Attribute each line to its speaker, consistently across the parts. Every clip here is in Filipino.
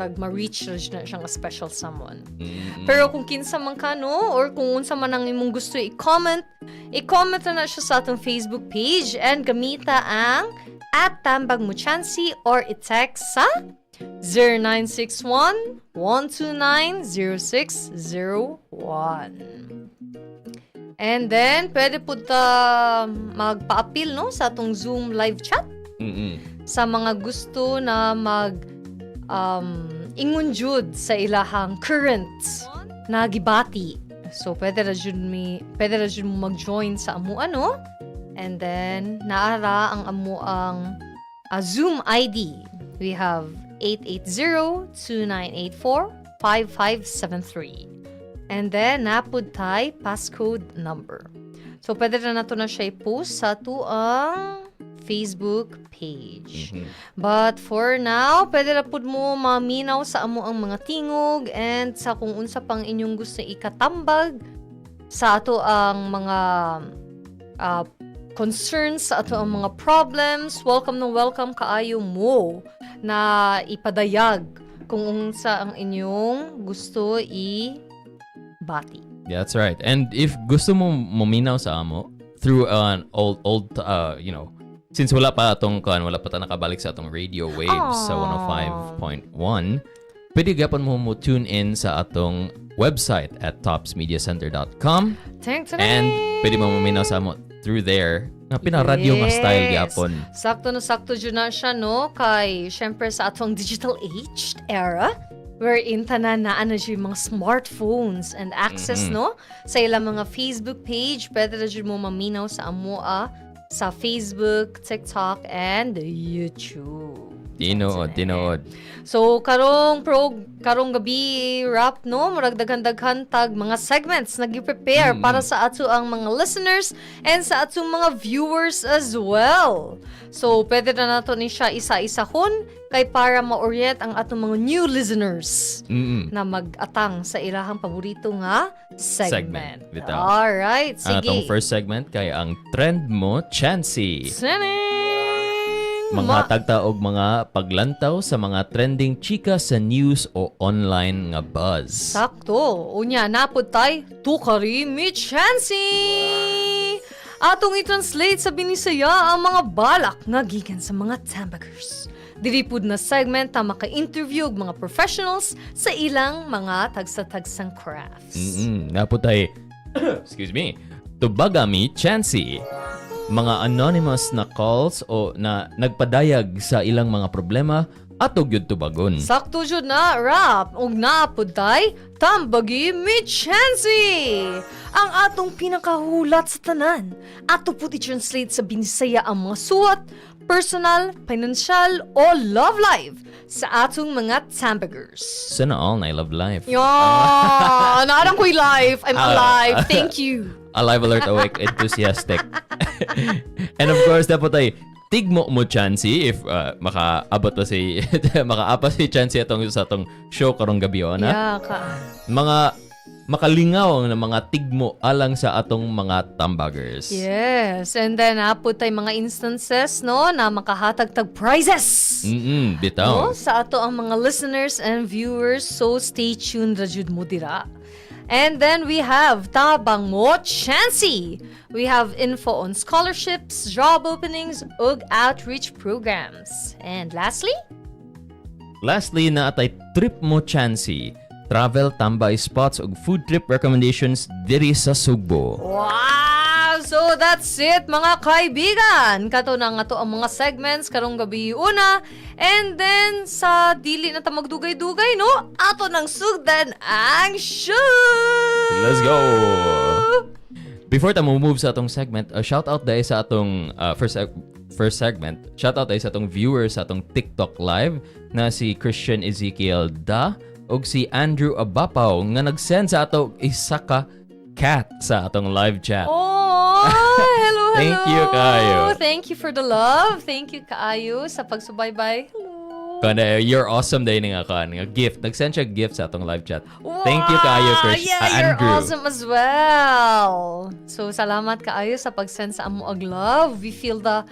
Speaker 1: pag ma-reach na siyang special someone. Pero kung kinsa man ka, no, or kung unsa man ang imong gusto i-comment na siya sa atong Facebook page and gamita ang @Tambag mo Chancy or i-text sa 0961-129-0601. And then, pwede po ta magpa-appeal, no, sa atong Zoom live chat. Sa mga gusto na ingon jud sa ilahang current na gibati. So, pwede ra jud mo mag-join sa amo, ano? And then, naara ang amo ang Zoom ID. We have 880-2984-5573. And then, napod tay passcode number. So, pwede na nato na siya i-post sa ato ang Facebook page. But for now, pwede na pud mo maminaw sa amo ang mga tingog and sa kung unsa pang inyong gusto ikatambag sa ato ang mga concerns, sa ato ang mga problems. Welcome kaayo mo na ipadayag kung unsa ang inyong gusto i-bati.
Speaker 2: That's right. And if gusto mo maminaw sa amo through an old since wala pa ta nakabalik sa atong radio waves sa 105.1, pwede gapon mo tune in sa atong website at topsmediacenter.com. And pwede mo maminaw sa amo through there. Na pina-radio nga style gapon.
Speaker 1: Sakto na sakto dyan na siya, no? Kay, syempre sa atong digital age era, wherein tanan na siya yung mga smartphones and access, no? Sa ilang mga Facebook page, pwede na dyan mo maminaw sa amoa sa Facebook, TikTok, and YouTube.
Speaker 2: Tinood.
Speaker 1: So, karong gabi rap, no? Murag daghan-daghan tag mga segments nag-prepare para sa ato ang mga listeners and sa atong mga viewers as well. So, pwede na nato ni siya isa-isa kun kay para ma-orient ang atong mga new listeners na mag-atang sa ilahang paborito nga segment. Alright, sige.
Speaker 2: Atong first segment kay ang Trend Mo, Chancy. Mga tagtaog mga paglantaw sa mga trending chika sa news o online nga buzz.
Speaker 1: Sakto. Unya, napod tay, tukari mi Chancy! Atong i-translate sa Binisaya ang mga balak nga gikan sa mga tambagers. Diripod na segment na maka-interview og mga professionals sa ilang mga tagsa-tagsang crafts.
Speaker 2: Napod tay, excuse me, tubagami Chancy. Mga anonymous na calls o na nagpadayag sa ilang mga problema at gyud tubagon.
Speaker 1: Sakto jud na rap ug naapod tay tambagi mi Chancy. Ang atong pinakahulat sa tanan. Ato pud i-translate sa Binisaya ang mga suwat, personal, financial o love life sa atong mga tambagers.
Speaker 2: Sana all na I love life.
Speaker 1: Naarang ko'y life. I'm alive. Thank you.
Speaker 2: Alive, alert, awake, enthusiastic. And of course, dapat ay tigmo mo Chancy if makaabot pa si makaapa si Chancy sa atong show karong gabi na. Mga makalingaw na mga tigmo alang sa atong mga tambagers.
Speaker 1: Yes, and then apod tay mga instances, no, na makahatag tag prizes.
Speaker 2: Bitaw.
Speaker 1: No, sa ato ang mga listeners and viewers, so stay tuned ra jud mo dira. And then we have Tabang mo Chancy. We have info on scholarships, job openings, ug outreach programs. And lastly,
Speaker 2: na atay trip mo Chancy. Travel, tambay spots ug food trip recommendations diri sa Sugbo.
Speaker 1: Wow! So that's it mga kaibigan. Kato na nga to ang mga segments karong gabi una. And then sa dili na ta magdugay-dugay, no? Ato nang sugdan ang show!
Speaker 2: Let's go! Before ta move sa atong segment, shout out dahil sa atong first segment. Shout out dahil sa atong viewers sa atong TikTok live na si Christian Ezekiel Da og si Andrew Abapaw nga nag-send sa ato isa ka cat sa atong live chat.
Speaker 1: Oh, hello.
Speaker 2: Thank you kaayo.
Speaker 1: Thank you for the love. Thank you kaayo sa pagsubaybay.
Speaker 2: Hello. You're awesome day nga gift. Nag-send siya gift sa atong live chat. Wow, thank you kaayo,
Speaker 1: Andrew. You're awesome as well. So salamat kaayo sa pag-send sa amo og love. We feel the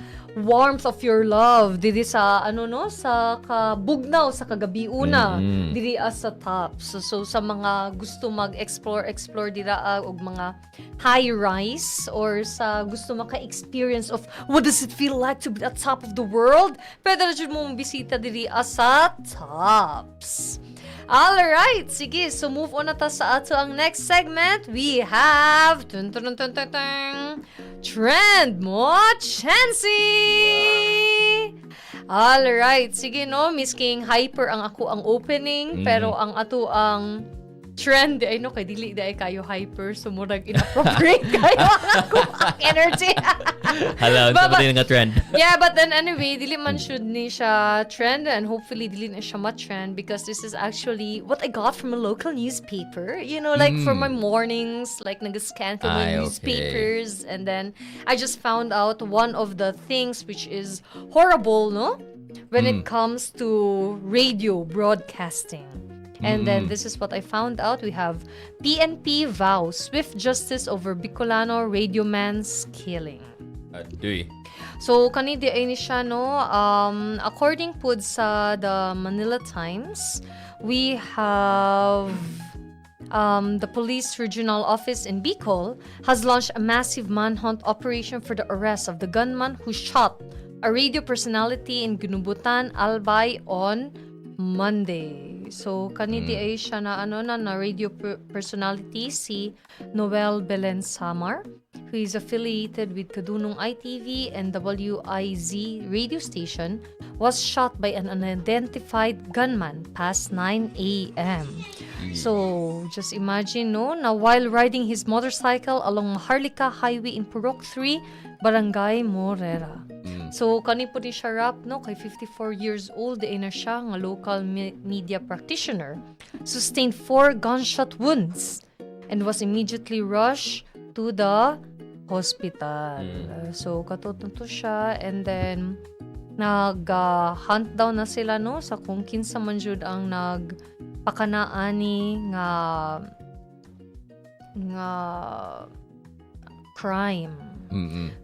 Speaker 1: warmth of your love diri sa sa kabugnaw sa kagabi una diri sa top. So sa mga gusto mag-explore dira og mga high rise or sa gusto maka-experience of what does it feel like to be at top of the world, pwede na jud mo bisita diri sa tops. Alright, sige, so move on na ta sa ato ang next segment. We have Trend mo, Chancy! Alright, sige no, Miss King, hyper ang ako ang opening, pero ang ato ang trend, ay no, kay dili di ay kayo hyper, so murag inappropriate kayo ang energy.
Speaker 2: Hala, sa ba nga trend?
Speaker 1: Yeah, but then anyway, dili man should ni siya trend, and hopefully dili na siya ma-trend because this is actually what I got from a local newspaper. You know, like for my mornings, like nag-scan ko mga newspapers, and then I just found out one of the things which is horrible, no? When it comes to radio broadcasting. And then this is what I found out. We have PNP vows swift justice over Bicolano radio man's killing.
Speaker 2: Aduy.
Speaker 1: So kani di ay ni siya no, according pud sa the Manila Times, we have the police regional office in Bicol has launched a massive manhunt operation for the arrest of the gunman who shot a radio personality in Ginubutan, Albay on Monday. So kanidi ay siya na na radio personality si Noel Belen Samar, who is affiliated with Kadunong ITV and WIZ radio station, was shot by an unidentified gunman past 9 a.m. So just imagine no, na while riding his motorcycle along Maharlika Highway in Purok 3, Barangay Morera. So kani po ni siya rap no, kay 54 years old ay na siya nga local media practitioner, sustained 4 gunshot wounds and was immediately rushed to the hospital. So katuton to siya, and then nag-hunt down na sila no sa kung kinsa man jud ang nagpakanaani nga crime.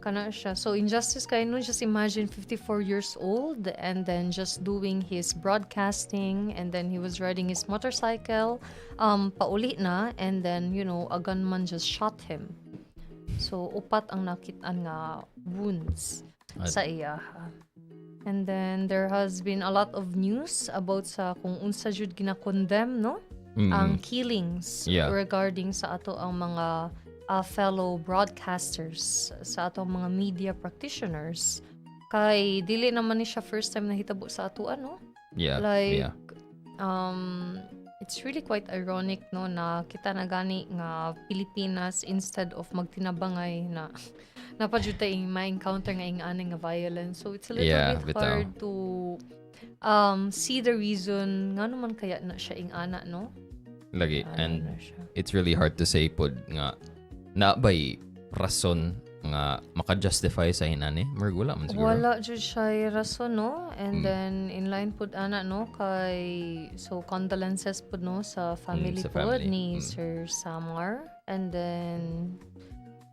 Speaker 1: Kana siya. So injustice kay no, just imagine 54 years old and then just doing his broadcasting, and then he was riding his motorcycle pauli na, and then you know a gunman just shot him. So upat ang nakitaan nga wounds sa iya. And then there has been a lot of news about sa kung unsa jud gina-condemn no ang killings regarding sa ato ang mga fellow broadcasters, sa atong mga media practitioners, kay dili naman ni siya first time na hitabo sa ato it's really quite ironic no na kita na gani nga Pilipinas, instead of magtinabangay na napadyud tay ma-encounter nga ingani nga violence, so it's a little bit hard to see the reason nga naman kaya na siya ingana no
Speaker 2: lagi. And it's really hard to say pod nga na ba'y rason nga maka-justify sa hinani? Murag wala man siguro. Wala
Speaker 1: jud siya rason no, and then in line pud ana no kay, so condolences pud no sa family pud ni Sir Samar, and then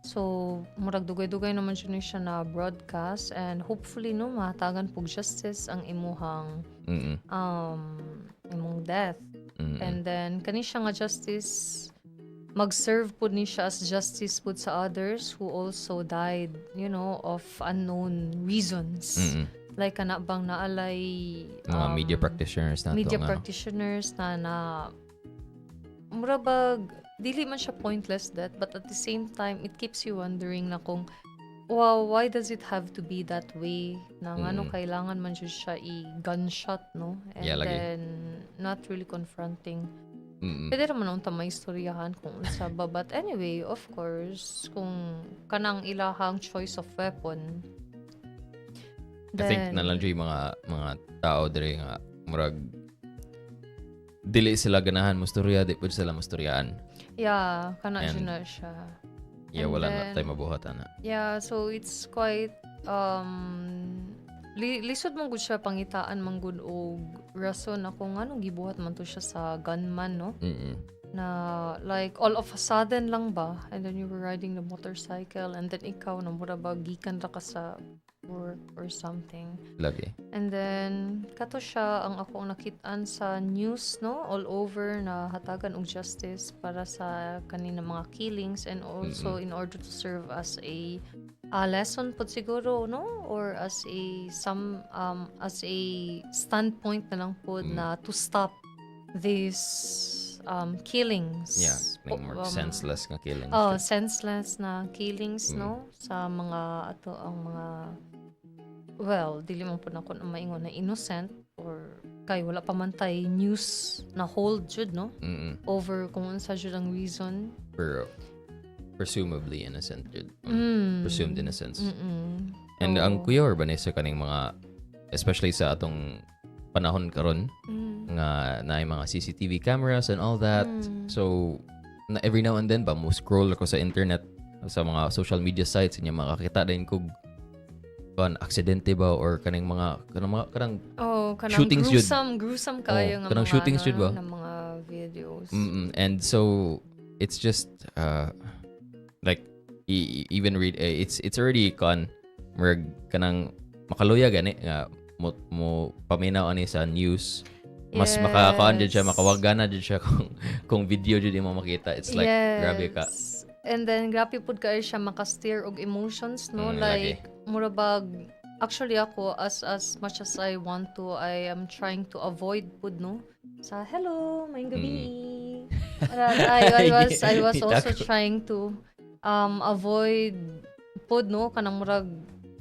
Speaker 1: so murag dugay-dugay naman siya na broadcast, and hopefully no mahatagan pug justice ang imong death. And then kani siya nga justice mag-serve po ni siya as justice po sa others who also died, you know, of unknown reasons. Like kana bang naalay
Speaker 2: mga media practitioners na
Speaker 1: practitioners na murabag dili man siya pointless death, but at the same time it keeps you wondering na kung wow, why does it have to be that way na ano kailangan man siya i-gunshot no, and then not really confronting. Pwede naman ang tamay istoryahan kung sa ba. But anyway, of course, kung kanang ilahang choice of weapon,
Speaker 2: then, I think nalang yung mga tao dire nga murag dili sila ganahan mustorya, di pud sila mustoryaan.
Speaker 1: Yeah, kana na siya.
Speaker 2: Yeah, and wala then, na tayo mabuhat ana.
Speaker 1: Yeah, so it's quite lisod man gud siya pangitaan man gud og rason na kung anong gibuhat man to siya sa gunman no. Na like all of a sudden lang ba, and then you were riding the motorcycle, and then ikaw na mura ba gikan ra ka sa work or something.
Speaker 2: Lagi.
Speaker 1: And then kato siya ang akong nakitaan sa news, no, all over na hatagan og justice para sa kanina mga killings, and also in order to serve as a lesson pud siguro, no, or as a standpoint na lang pud na to stop these killings.
Speaker 2: Yeah, like more senseless nga killings.
Speaker 1: Senseless na killings, no, sa mga ato ang mga, well, dili man po na ko na maingon na innocent or kay wala pa man tay news na hold jud, no, over kung unsa jud ang reason.
Speaker 2: Pero presumably innocent jud. Presumed innocence. And ang kuya ba sa kaning mga, especially sa atong panahon karon, nga na mga CCTV cameras and all that. So na every now and then ba mo scroll ako sa internet, sa mga social media sites, niya makakita din kog aksidente ba or kanang mga kanang shootings
Speaker 1: gruesome kayo nga
Speaker 2: kanang
Speaker 1: mga
Speaker 2: shootings jud ba
Speaker 1: na mga videos.
Speaker 2: And so it's just like even read it's already kanang makaluya gani nga mo paminaw ani sa news. Mas makakaan din siya, makawagana din siya kung video din mo makita. It's like, grabe ka.
Speaker 1: And then, grabe po kayo siya makasteer og emotions, no? Like, murabag, actually ako, as much as I want to, I am trying to avoid pud, no? Sa, hello, maayong gabi. I was also trying to avoid pud, no? Kanang murag,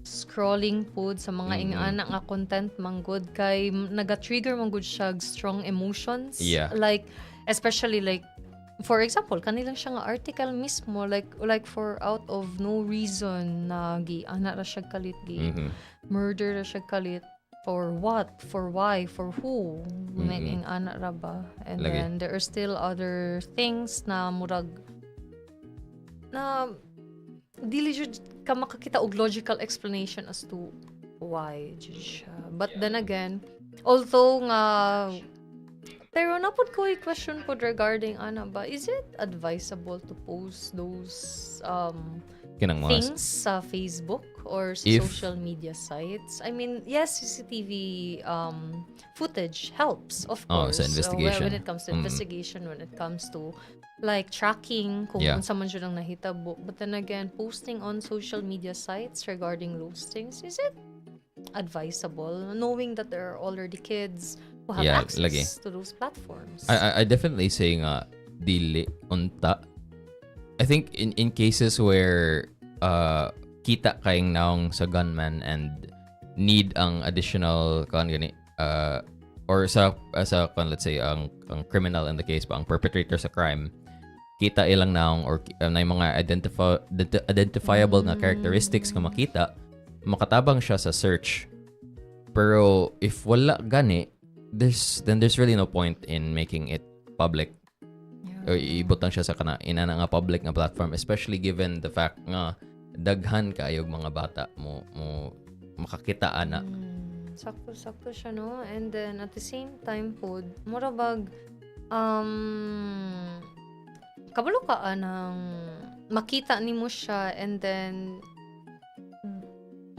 Speaker 1: scrolling pod sa mga ingana nga content manggod kay naga-trigger manggod siya strong emotions. Like especially like for example kanilang siya nga article mismo like for out of no reason na ana ra siya kalit murder ra siya kalit for what, for why, for who, may ana ra ba, and then there are still other things na murag na dili jud ka makakita og logical explanation as to why jud siya. But then again, although nga pero napod ko question pod regarding ana ba, is it advisable to post those things sa Facebook or sa social media sites? I mean, yes, CCTV footage helps, of course.
Speaker 2: Sa investigation.
Speaker 1: When it comes to investigation, when it comes to like tracking kung unsa man jud ang nahitabo. But then again, posting on social media sites regarding those things, is it advisable knowing that there are already kids who have access to those platforms?
Speaker 2: I definitely say nga dili unta. I think in cases where kita kayong naong sa gunman and need ang additional or sa let's say ang criminal in the case pa, ang perpetrator sa crime, kita ilang naong or na mga identifiable na characteristics nga makita, makatabang siya sa search. Pero if wala gani, there's really no point in making it public. O ibutang siya sa inana nga public nga platform, especially given the fact nga daghan kayog mga bata mo makakita ana.
Speaker 1: Sakto siya, no? And then at the same time pod, murabag kabalo ka anang makita nimo siya, and then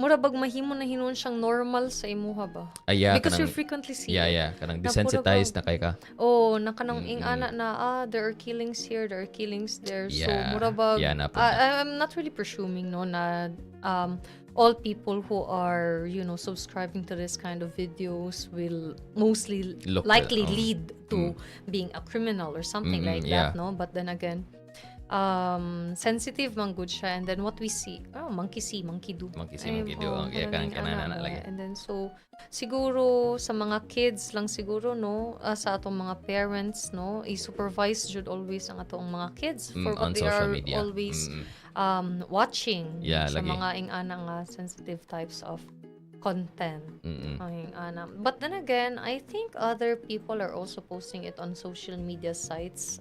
Speaker 1: murabag mahimo na hinuon siyang normal sa imuha ba? Because you frequently see
Speaker 2: kanang desensitized na kay ka.
Speaker 1: Na kanang ingana na there are killings here, there are killings there. So murabag I'm not really presuming no na all people who are subscribing to this kind of videos will mostly likely lead to being a criminal or something like that, no? But then again, sensitive man good siya, and then what we see, monkey see, monkey do.
Speaker 2: Kanang lagi.
Speaker 1: And then so siguro sa mga kids lang siguro, no, sa atong mga parents, no, i-supervise jud always ang atong mga kids for what they are media. Always watching sa mga ingana nga sensitive types of content. But then again, I think other people are also posting it on social media sites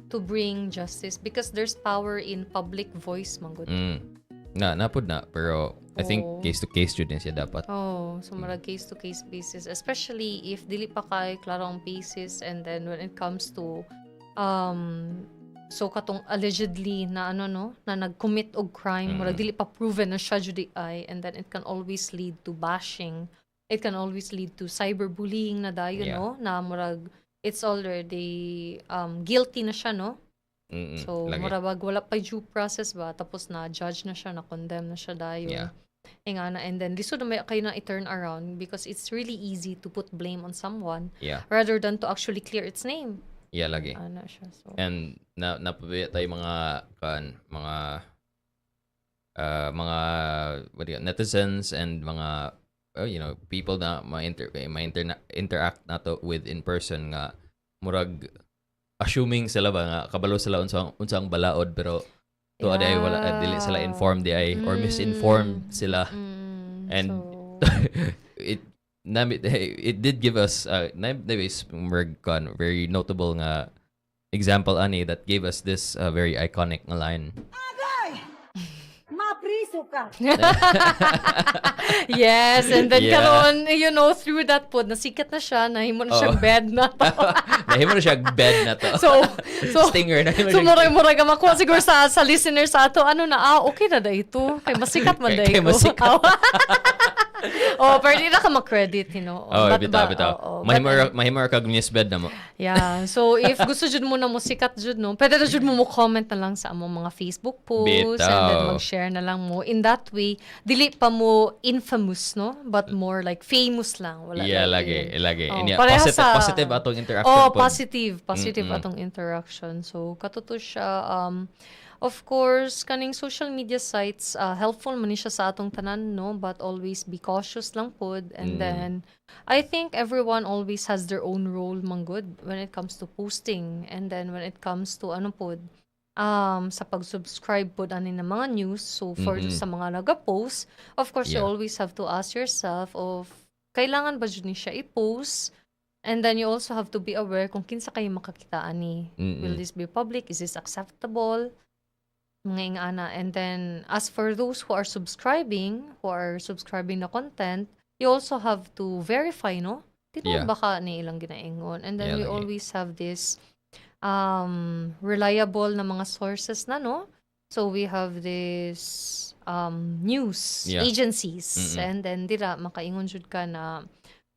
Speaker 1: to bring justice because there's power in public voice, manggod.
Speaker 2: Napod na, pero I think case to case jud din siya dapat.
Speaker 1: So marag case to case basis, especially if dili pa kay klaro ang basis, and then when it comes to So katong allegedly na na nag-commit og crime, murag dili pa proven na siya jud ay, and then it can always lead to bashing. It can always lead to cyberbullying na dayon,
Speaker 2: Yeah.
Speaker 1: no? Na murag it's already guilty na siya, no? So
Speaker 2: Lagi.
Speaker 1: murag wala pa due process ba, tapos na judge na siya, na condemn na siya dayon.
Speaker 2: Yeah.
Speaker 1: Ingana, and then lisod na may kayo na i-turn around because it's really easy to put blame on someone
Speaker 2: Yeah.
Speaker 1: rather than to actually clear its name.
Speaker 2: Yeah, lagi.
Speaker 1: Ana siya. So
Speaker 2: And napabiya tayo mga what do you, netizens and mga people na interact nato with in person nga murag assuming sila ba nga kabalo sila unsang balaod pero to aday wala dili sila informed di ay or misinformed sila. And
Speaker 1: so,
Speaker 2: it did give us very notable nga example ani that gave us this very iconic nga line.
Speaker 3: Mapriso ka.
Speaker 1: yes, and then
Speaker 2: Yeah.
Speaker 1: karon through that pod nasikat na siya, nahimo na siyang
Speaker 2: Oh.
Speaker 1: bed na to.
Speaker 2: Nahimo na siya bed na to.
Speaker 1: so
Speaker 2: Stinger na
Speaker 1: So murag makuha siguro sa listeners sa ato okay na da ito kay masikat man
Speaker 2: Kay-
Speaker 1: da
Speaker 2: kay
Speaker 1: ito.
Speaker 2: masikat.
Speaker 1: Pero di na ka ma-credit,
Speaker 2: bitaw. Mahimor kag news bed na mo.
Speaker 1: Yeah. So if gusto jud mo na mo sikat jud pwede na jud mo comment na lang sa among mga Facebook posts, and then
Speaker 2: Bitaw.
Speaker 1: mag-share na lang mo. In that way, dili pa mo infamous, no? But more like famous lang. Wala
Speaker 2: Yeah,
Speaker 1: like
Speaker 2: lagi.
Speaker 1: Oh,
Speaker 2: Inya,
Speaker 1: pareha
Speaker 2: positive atong interaction
Speaker 1: Oh,
Speaker 2: pod.
Speaker 1: positive atong interaction. So katuto siya of course kaning social media sites helpful man ni siya sa atong tanan, no, but always be cautious lang pod, and then I think everyone always has their own role manggod when it comes to posting, and then when it comes to pod sa pag-subscribe pod ani na mga news. So for sa mga naga-post, of course you
Speaker 2: Yeah.
Speaker 1: always have to ask yourself of kailangan ba jud ni siya i-post. And then you also have to be aware kung kinsa kayo makakita ani. Will this be public? Is this acceptable? Mga ingana. And then as for those who are subscribing na content, you also have to verify, no?
Speaker 2: Yeah.
Speaker 1: Baka ni ilang ginaingon. And then
Speaker 2: Yeah,
Speaker 1: we
Speaker 2: lagi.
Speaker 1: always have this reliable na mga sources na, no? So we have this news
Speaker 2: Yeah.
Speaker 1: agencies, and then dira makaingon jud ka na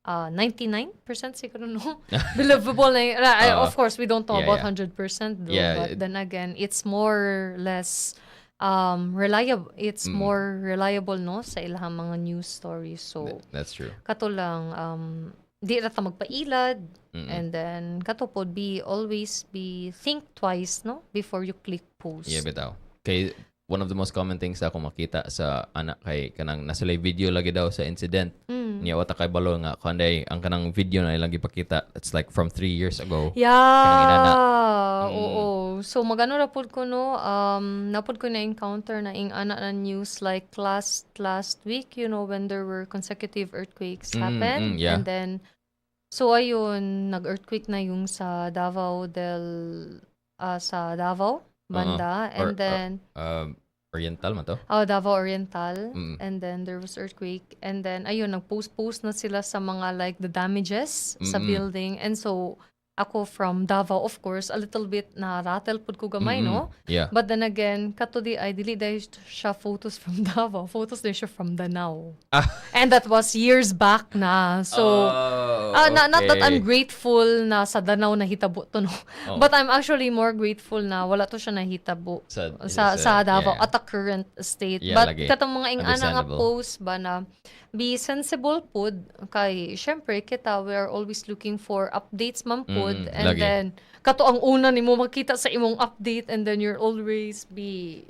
Speaker 1: 99% siguro, no? Believable na of course we don't know
Speaker 2: yeah,
Speaker 1: about
Speaker 2: yeah.
Speaker 1: 100% though,
Speaker 2: Yeah,
Speaker 1: but then again it's more or less reliable. It's more reliable, no, sa ilahang mga news stories. So
Speaker 2: That's true.
Speaker 1: kato lang di ra ta magpailad, and then kato pod always be think twice, no, before you click post.
Speaker 2: Yeah, bitaw. Kay one of the most common things na akong makita sa anak kay kanang nasulay video lagi daw sa incident. Niya wata kay balo nga kanday ang kanang video na ilang gipakita, it's like from 3 years ago. Kanang inana.
Speaker 1: Oo. So magano ra pod ko, no, napod ko na encounter na ing ana na news like last week, when there were consecutive earthquakes happen,
Speaker 2: yeah.
Speaker 1: and then so ayun, nag-earthquake na yung sa Davao banda, and then
Speaker 2: Oriental man to.
Speaker 1: Davao Oriental, and then there was earthquake, and then ayun, nag-post na sila sa mga like the damages sa building, and so ako from Davao, of course, a little bit na rattle pud ko gamay, no?
Speaker 2: Yeah.
Speaker 1: But then again, kato di ay dili dahil siya photos from Davao, photos din siya from Danao. And that was years back na. So not that I'm grateful na sa Danao nahitabo to, no. But I'm actually more grateful na wala to siya nahitabo sa Davao
Speaker 2: yeah.
Speaker 1: at the current state.
Speaker 2: Yeah,
Speaker 1: But
Speaker 2: lagi.
Speaker 1: katong mga ingana nga
Speaker 2: Understandable.
Speaker 1: post ba na be sensible pod kay syempre kita we are always looking for updates man pod, and
Speaker 2: lagi.
Speaker 1: then kato ang una nimo makita sa imong update, and then you'll always be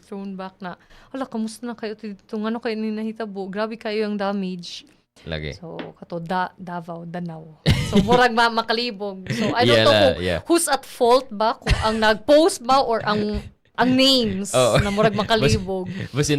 Speaker 1: thrown back na hala kamusta na kayo dito, ngano kayo ni nahitabo, grabe kayo ang damage.
Speaker 2: Lagi.
Speaker 1: So kato Davao, Danao, so murag makalibog. So I don't
Speaker 2: Yeah,
Speaker 1: know
Speaker 2: yeah.
Speaker 1: who's at fault ba, kung ang nag-post ba or ang names na murag makalibog.
Speaker 2: Basta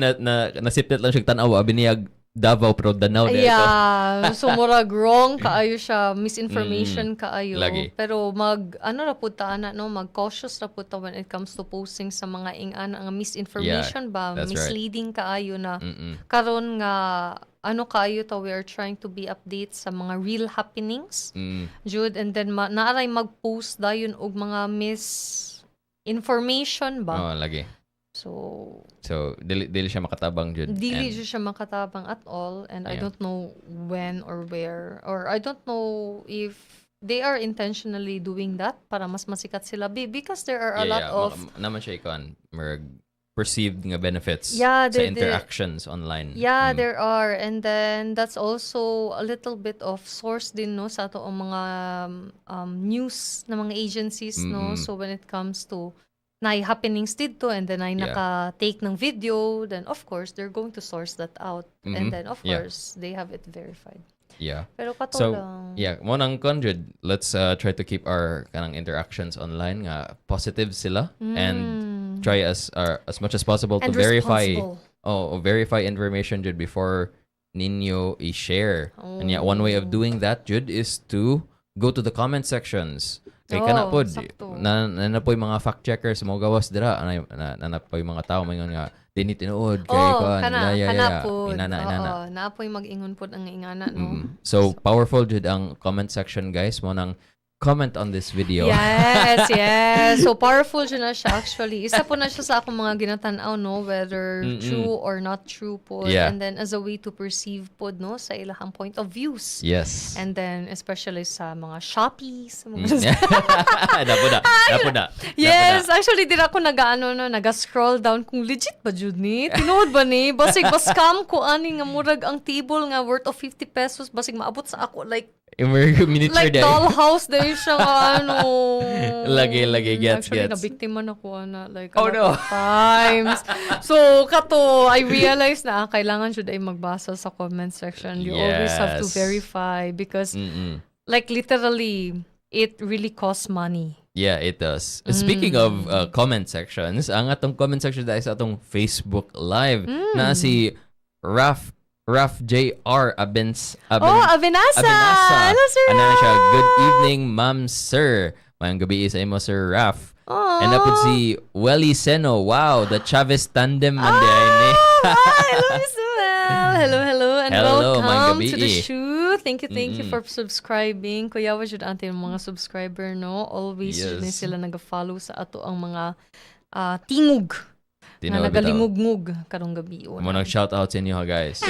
Speaker 2: nasipit lang siya tanaw biniyag Davao pero Danao dito.
Speaker 1: Yeah, so murag wrong kaayo siya, misinformation kaayo.
Speaker 2: Lagi.
Speaker 1: Pero mag-cautious ra puta when it comes to posting sa mga ingana nga misinformation ba,
Speaker 2: that's right.
Speaker 1: misleading kaayo na karon nga kaayo to, we are trying to be update sa mga real happenings. Jude, and then naaray mag-post dayon og mga information ba.
Speaker 2: lagi.
Speaker 1: So
Speaker 2: dili siya makatabang jud.
Speaker 1: dili siya makatabang at all, and I don't know when or where, or I don't know if they are intentionally doing that para mas masikat sila because there are a lot of
Speaker 2: naman siya ikon perceived nga benefits
Speaker 1: sa
Speaker 2: interactions online.
Speaker 1: There are, and then that's also a little bit of source din no sa ato ang mga news na mga agencies no. So when it comes to na happenings dito, and then ay naka-take ng video, then of course they're going to source that out, and then of course they have it verified. Pero kato lang.
Speaker 2: Mo nang conjud, let's try to keep our kanang interactions online nga positive sila and try as much as possible
Speaker 1: and
Speaker 2: to verify information jud before ninyo i-share. And one way of doing that jud is to go to the comment sections. Kay kana pod na po yung mga fact checkers mo gawas dira na po yung mga tao mayon nga dini tinuod kay
Speaker 1: kana po na po yung mag-ingon pod ang ingana no.
Speaker 2: So powerful jud ang comment section guys mo nang comment on this video.
Speaker 1: Yes. So powerful jud na siya actually. Isa po na siya sa akong mga ginatan-aw no, whether true or not true po. And then as a way to perceive pod no sa ilahang point of views.
Speaker 2: Yes.
Speaker 1: And then especially sa mga Shopee, sa mga
Speaker 2: Napuna.
Speaker 1: Yes, actually dira ko naga-scroll down kung legit ba jud ni. Tinuod ba ni? Basig ba scam ko ani nga murag ang table nga worth of 50 pesos basig maabot sa ako like
Speaker 2: dollhouse
Speaker 1: dahil siya
Speaker 2: lagi gets
Speaker 1: actually nabiktima na ko like a lot of times. So kato I realized na kailangan should ay magbasa sa comment section. You always have to verify because like literally it really costs money.
Speaker 2: Yeah, it does. Speaking of comment sections, ang atong comment section dahil sa atong Facebook Live na si Raf J.R. Abenasa.
Speaker 1: Hello, Sir
Speaker 2: Ano
Speaker 1: Raf!
Speaker 2: siya, good evening, ma'am, sir. Mayang gabi sa imo, Sir Raf. And napod si Welly Seno. Wow, the Chavez tandem man di ay ni.
Speaker 1: Hello, Mr. Well. Hello, and welcome to the show. Thank you for subscribing. Kuya, wa jud antin mga subscriber, no? Always ni sila nag-follow sa ato ang mga tingog. Na nagalimugmug karong gabi.
Speaker 2: Mo nang shout out sa inyo ha guys.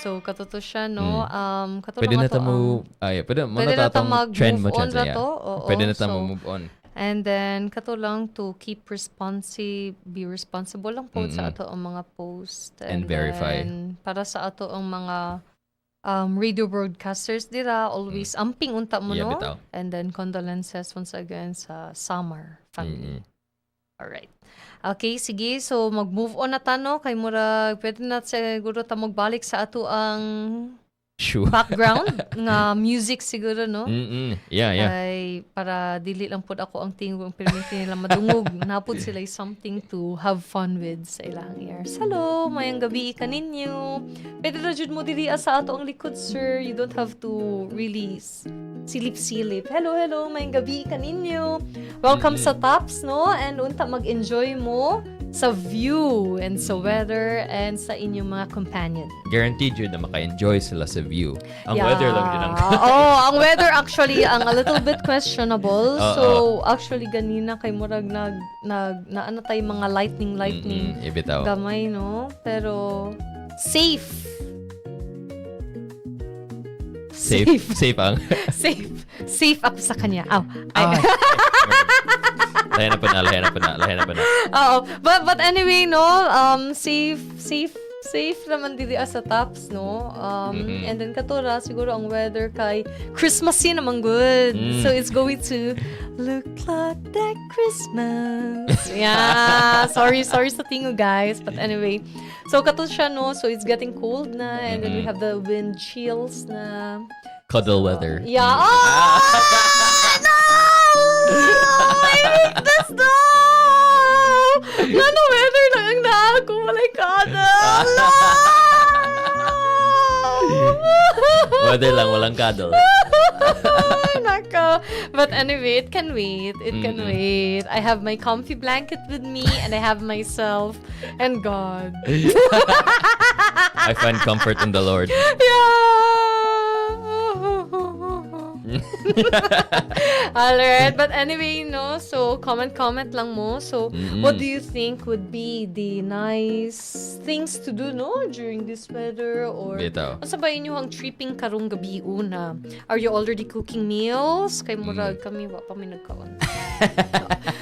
Speaker 1: So katuto siya no.
Speaker 2: Pwede na ta mo pwede na ta trend mo chance ya. Pwede na ta mo move on.
Speaker 1: And then kato lang to keep be responsible lang po sa ato ang mga post
Speaker 2: and verify.
Speaker 1: Para sa ato ang mga radio broadcasters dira always amping unta mo no. And then condolences once again sa Samar family. Alright. Okay, sige. So, mag-move on na tano. Kay murag, pwede na siguro ta magbalik sa ato ang background nga music siguro, no?
Speaker 2: Yeah.
Speaker 1: Ay, para dili lang pod ako ang tingog, permiti nila madungog. Napod sila something to have fun with sa ilang ears. Hello, mayang gabi ka ninyo. Pwede na jud mo diri sa ato ang likod, sir. You don't have to really silip-silip. Hello, mayang gabi ka ninyo. Welcome sa Tops, no? And unta mag-enjoy mo sa view and sa weather and sa inyong mga companion.
Speaker 2: Guaranteed yun na maka-enjoy sila sa view. Ang weather lang yun ang...
Speaker 1: ang weather actually ang a little bit questionable. So actually ganina kay murag naano tay mga lightning
Speaker 2: ibitaw.
Speaker 1: Gamay no, pero safe
Speaker 2: ang
Speaker 1: safe ako sa kanya.
Speaker 2: Lahi na pa na.
Speaker 1: Oo. But anyway, no, safe naman diri sa Tops, no? And then katura, siguro ang weather kay Christmassy naman good. So it's going to look like that Christmas. Yeah. Sorry sa tingo, guys. But anyway, so kato siya, no? So it's getting cold na, and then we have the wind chills na.
Speaker 2: Cuddle weather.
Speaker 1: Yeah. Oh! No! I hate this now! Ano weather lang ang naako. Walay cuddle. No!
Speaker 2: Weather lang, walang cuddle.
Speaker 1: Nako. But anyway, it can wait. It can wait. I have my comfy blanket with me, and I have myself and God.
Speaker 2: I find comfort in the Lord.
Speaker 1: Yeah. Alright, but anyway, no, so comment lang mo. So, what do you think would be the nice things to do, no, during this weather? Or,
Speaker 2: Bitaw.
Speaker 1: ano ba inyo ang tripping karong gabi una? Are you already cooking meals? Kay murag kami, wa pa may nagkaon.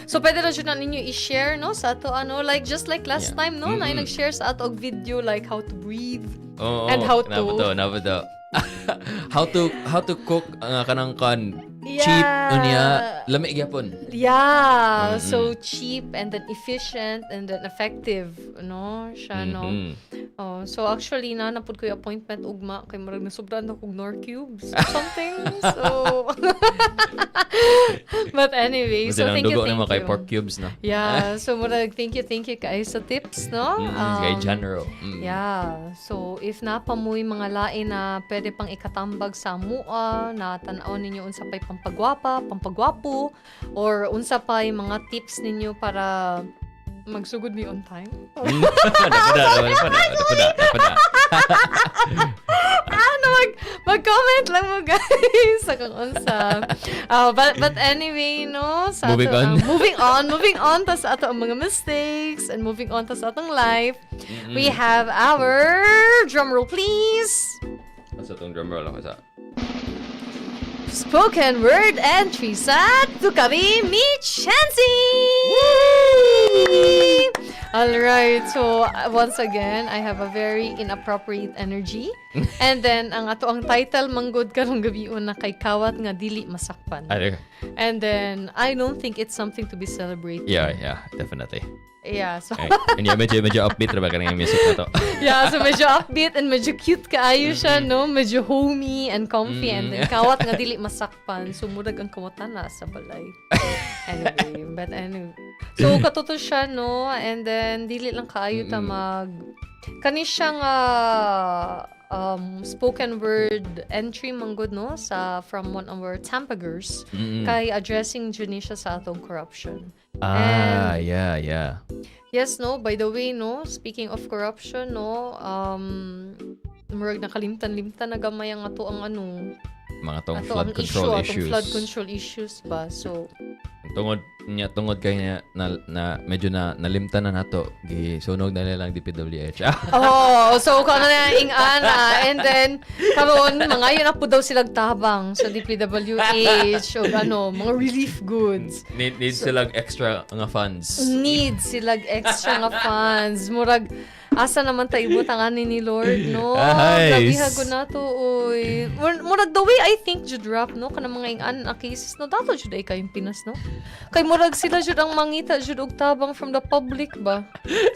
Speaker 1: So, pwede na dyan na ninyo i-share, no, sa ato, like, just like last time, no, na nag-share sa ato og video, like, how to breathe, and how to...
Speaker 2: Nabato. how to cook kanang
Speaker 1: Yeah.
Speaker 2: cheap unya lami gyapon.
Speaker 1: Yeah, so cheap and then efficient and then effective, no? Siya, no? Oh, so actually na napud ko yung appointment ugma kay murag nasubran ako Nor cubes or something. So but anyway, so thank you.
Speaker 2: Dugo na kay pork cubes na.
Speaker 1: Yeah, so murag thank you kay sa tips, no?
Speaker 2: Kay General.
Speaker 1: Yeah. So if napamoy mga lain na pwede pang ikatambag sa mua na tan-aw ninyo unsa pay pampagwapo or unsa pay mga tips ninyo para magsugod ni on time. Napada. Mag-comment lang mo guys sa kung unsa. But anyway, no, sa
Speaker 2: moving
Speaker 1: on ta sa ato ang mga mistakes and moving on ta sa atong life. We have our drum roll please.
Speaker 2: Sa tong drum roll ako sa
Speaker 1: Spoken word entry sa Tukabi meet Chancy! Alright, so once again, I have a very inappropriate energy. And then, ang ato ang title, manggod karong gabi na kay kawat nga dili masakpan. And then, I don't think it's something to be celebrated.
Speaker 2: Yeah, definitely.
Speaker 1: Yeah, so...
Speaker 2: And yeah, medyo upbeat ra ba kanang music na to.
Speaker 1: Yeah, so medyo upbeat and medyo cute kaayo siya, no? Medyo homey and comfy and then kawat nga dili masakpan. So, murag ang kawatan na sa balay. Anyway. So, katuto siya, no? And then, dili lang kaayo ta kani siya nga spoken word entry manggod, no? From one of our Tambagers kay addressing dyan siya sa atong corruption.
Speaker 2: Yeah.
Speaker 1: Yes, no? By the way, no? Speaking of corruption, no? Murag nakalimtan na gamay ang ato ang
Speaker 2: mga tong
Speaker 1: ato
Speaker 2: flood
Speaker 1: ang
Speaker 2: control issues.
Speaker 1: Flood control issues ba? So,
Speaker 2: tungod kay na medyo nalimtan na nato gisunog na nilang DPWH.
Speaker 1: So kano na ingana and then karon mangayon na po daw silang tabang sa DPWH o mga relief goods.
Speaker 2: Need silang extra nga funds.
Speaker 1: Murag asa naman tayo ibutangan ni Lord, no?
Speaker 2: Nice.
Speaker 1: Grabihago na to, oy. Murag the way I think jud rap, no? Kanang mga ingan na cases, no? Dato jud ay kayong Pinas, no? Kay murag sila jud ang mangita jud og tabang from the public ba?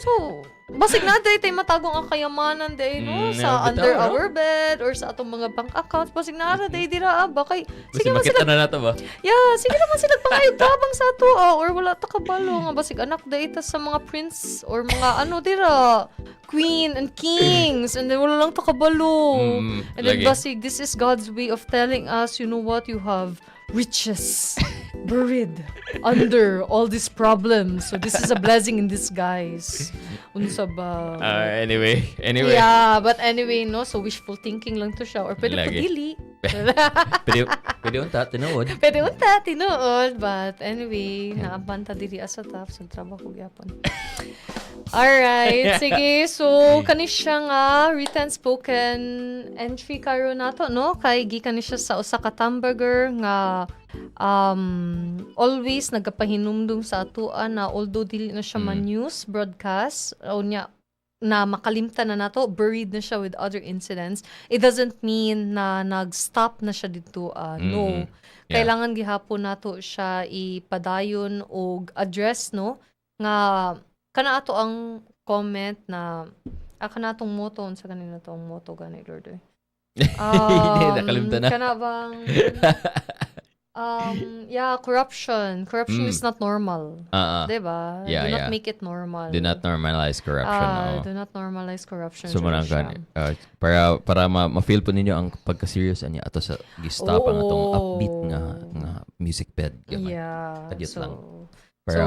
Speaker 1: So, basig na tayo matagong ang kayamanan day, no? Sa under our bed or sa atong mga bank accounts. Basig na tayo dira ba? Kay, sige man sila.
Speaker 2: Makita na nato ba?
Speaker 1: Yeah, sige naman sila pangayog tabang sa ato, or wala ta kabalo nga basig anak data sa mga prince or mga dira. Queen and kings and then wala lang takabalo and then basig this is God's way of telling us, you know what, you have riches buried under all these problems, so this is a blessing in disguise. Unsa ba?
Speaker 2: Anyway.
Speaker 1: Yeah, but anyway, no, so wishful thinking lang to siya or pwede po dili.
Speaker 2: Pwede unta tinuod.
Speaker 1: But anyway, naabanta diri asa tap sa trabaho gyapon. Alright, sige. So, kani siya nga written spoken entry karon nato, no? Kay gikan ni siya sa usa ka Tamburger nga always nagapahinumdum sa atoan na although dili na siya man-news broadcast o niya na makalimtan na nato, buried na siya with other incidents, it doesn't mean na nag-stop na siya dito. No. Yeah. Kailangan gihapon nato siya ipadayon o address, no? Nga kana ato ang comment na kana atong motto sa kanina tong motto gani Lord.
Speaker 2: Nakalimtan na.
Speaker 1: Kana bang corruption is not normal. Diba?
Speaker 2: Yeah,
Speaker 1: Do not make it normal.
Speaker 2: Do not normalize corruption.
Speaker 1: Do not normalize corruption.
Speaker 2: So man para ma-feel po ninyo ang pagka-serious niya ato sa gistap ang atong upbeat nga music bed.
Speaker 1: Yeah.
Speaker 2: Tadyot lang.
Speaker 1: So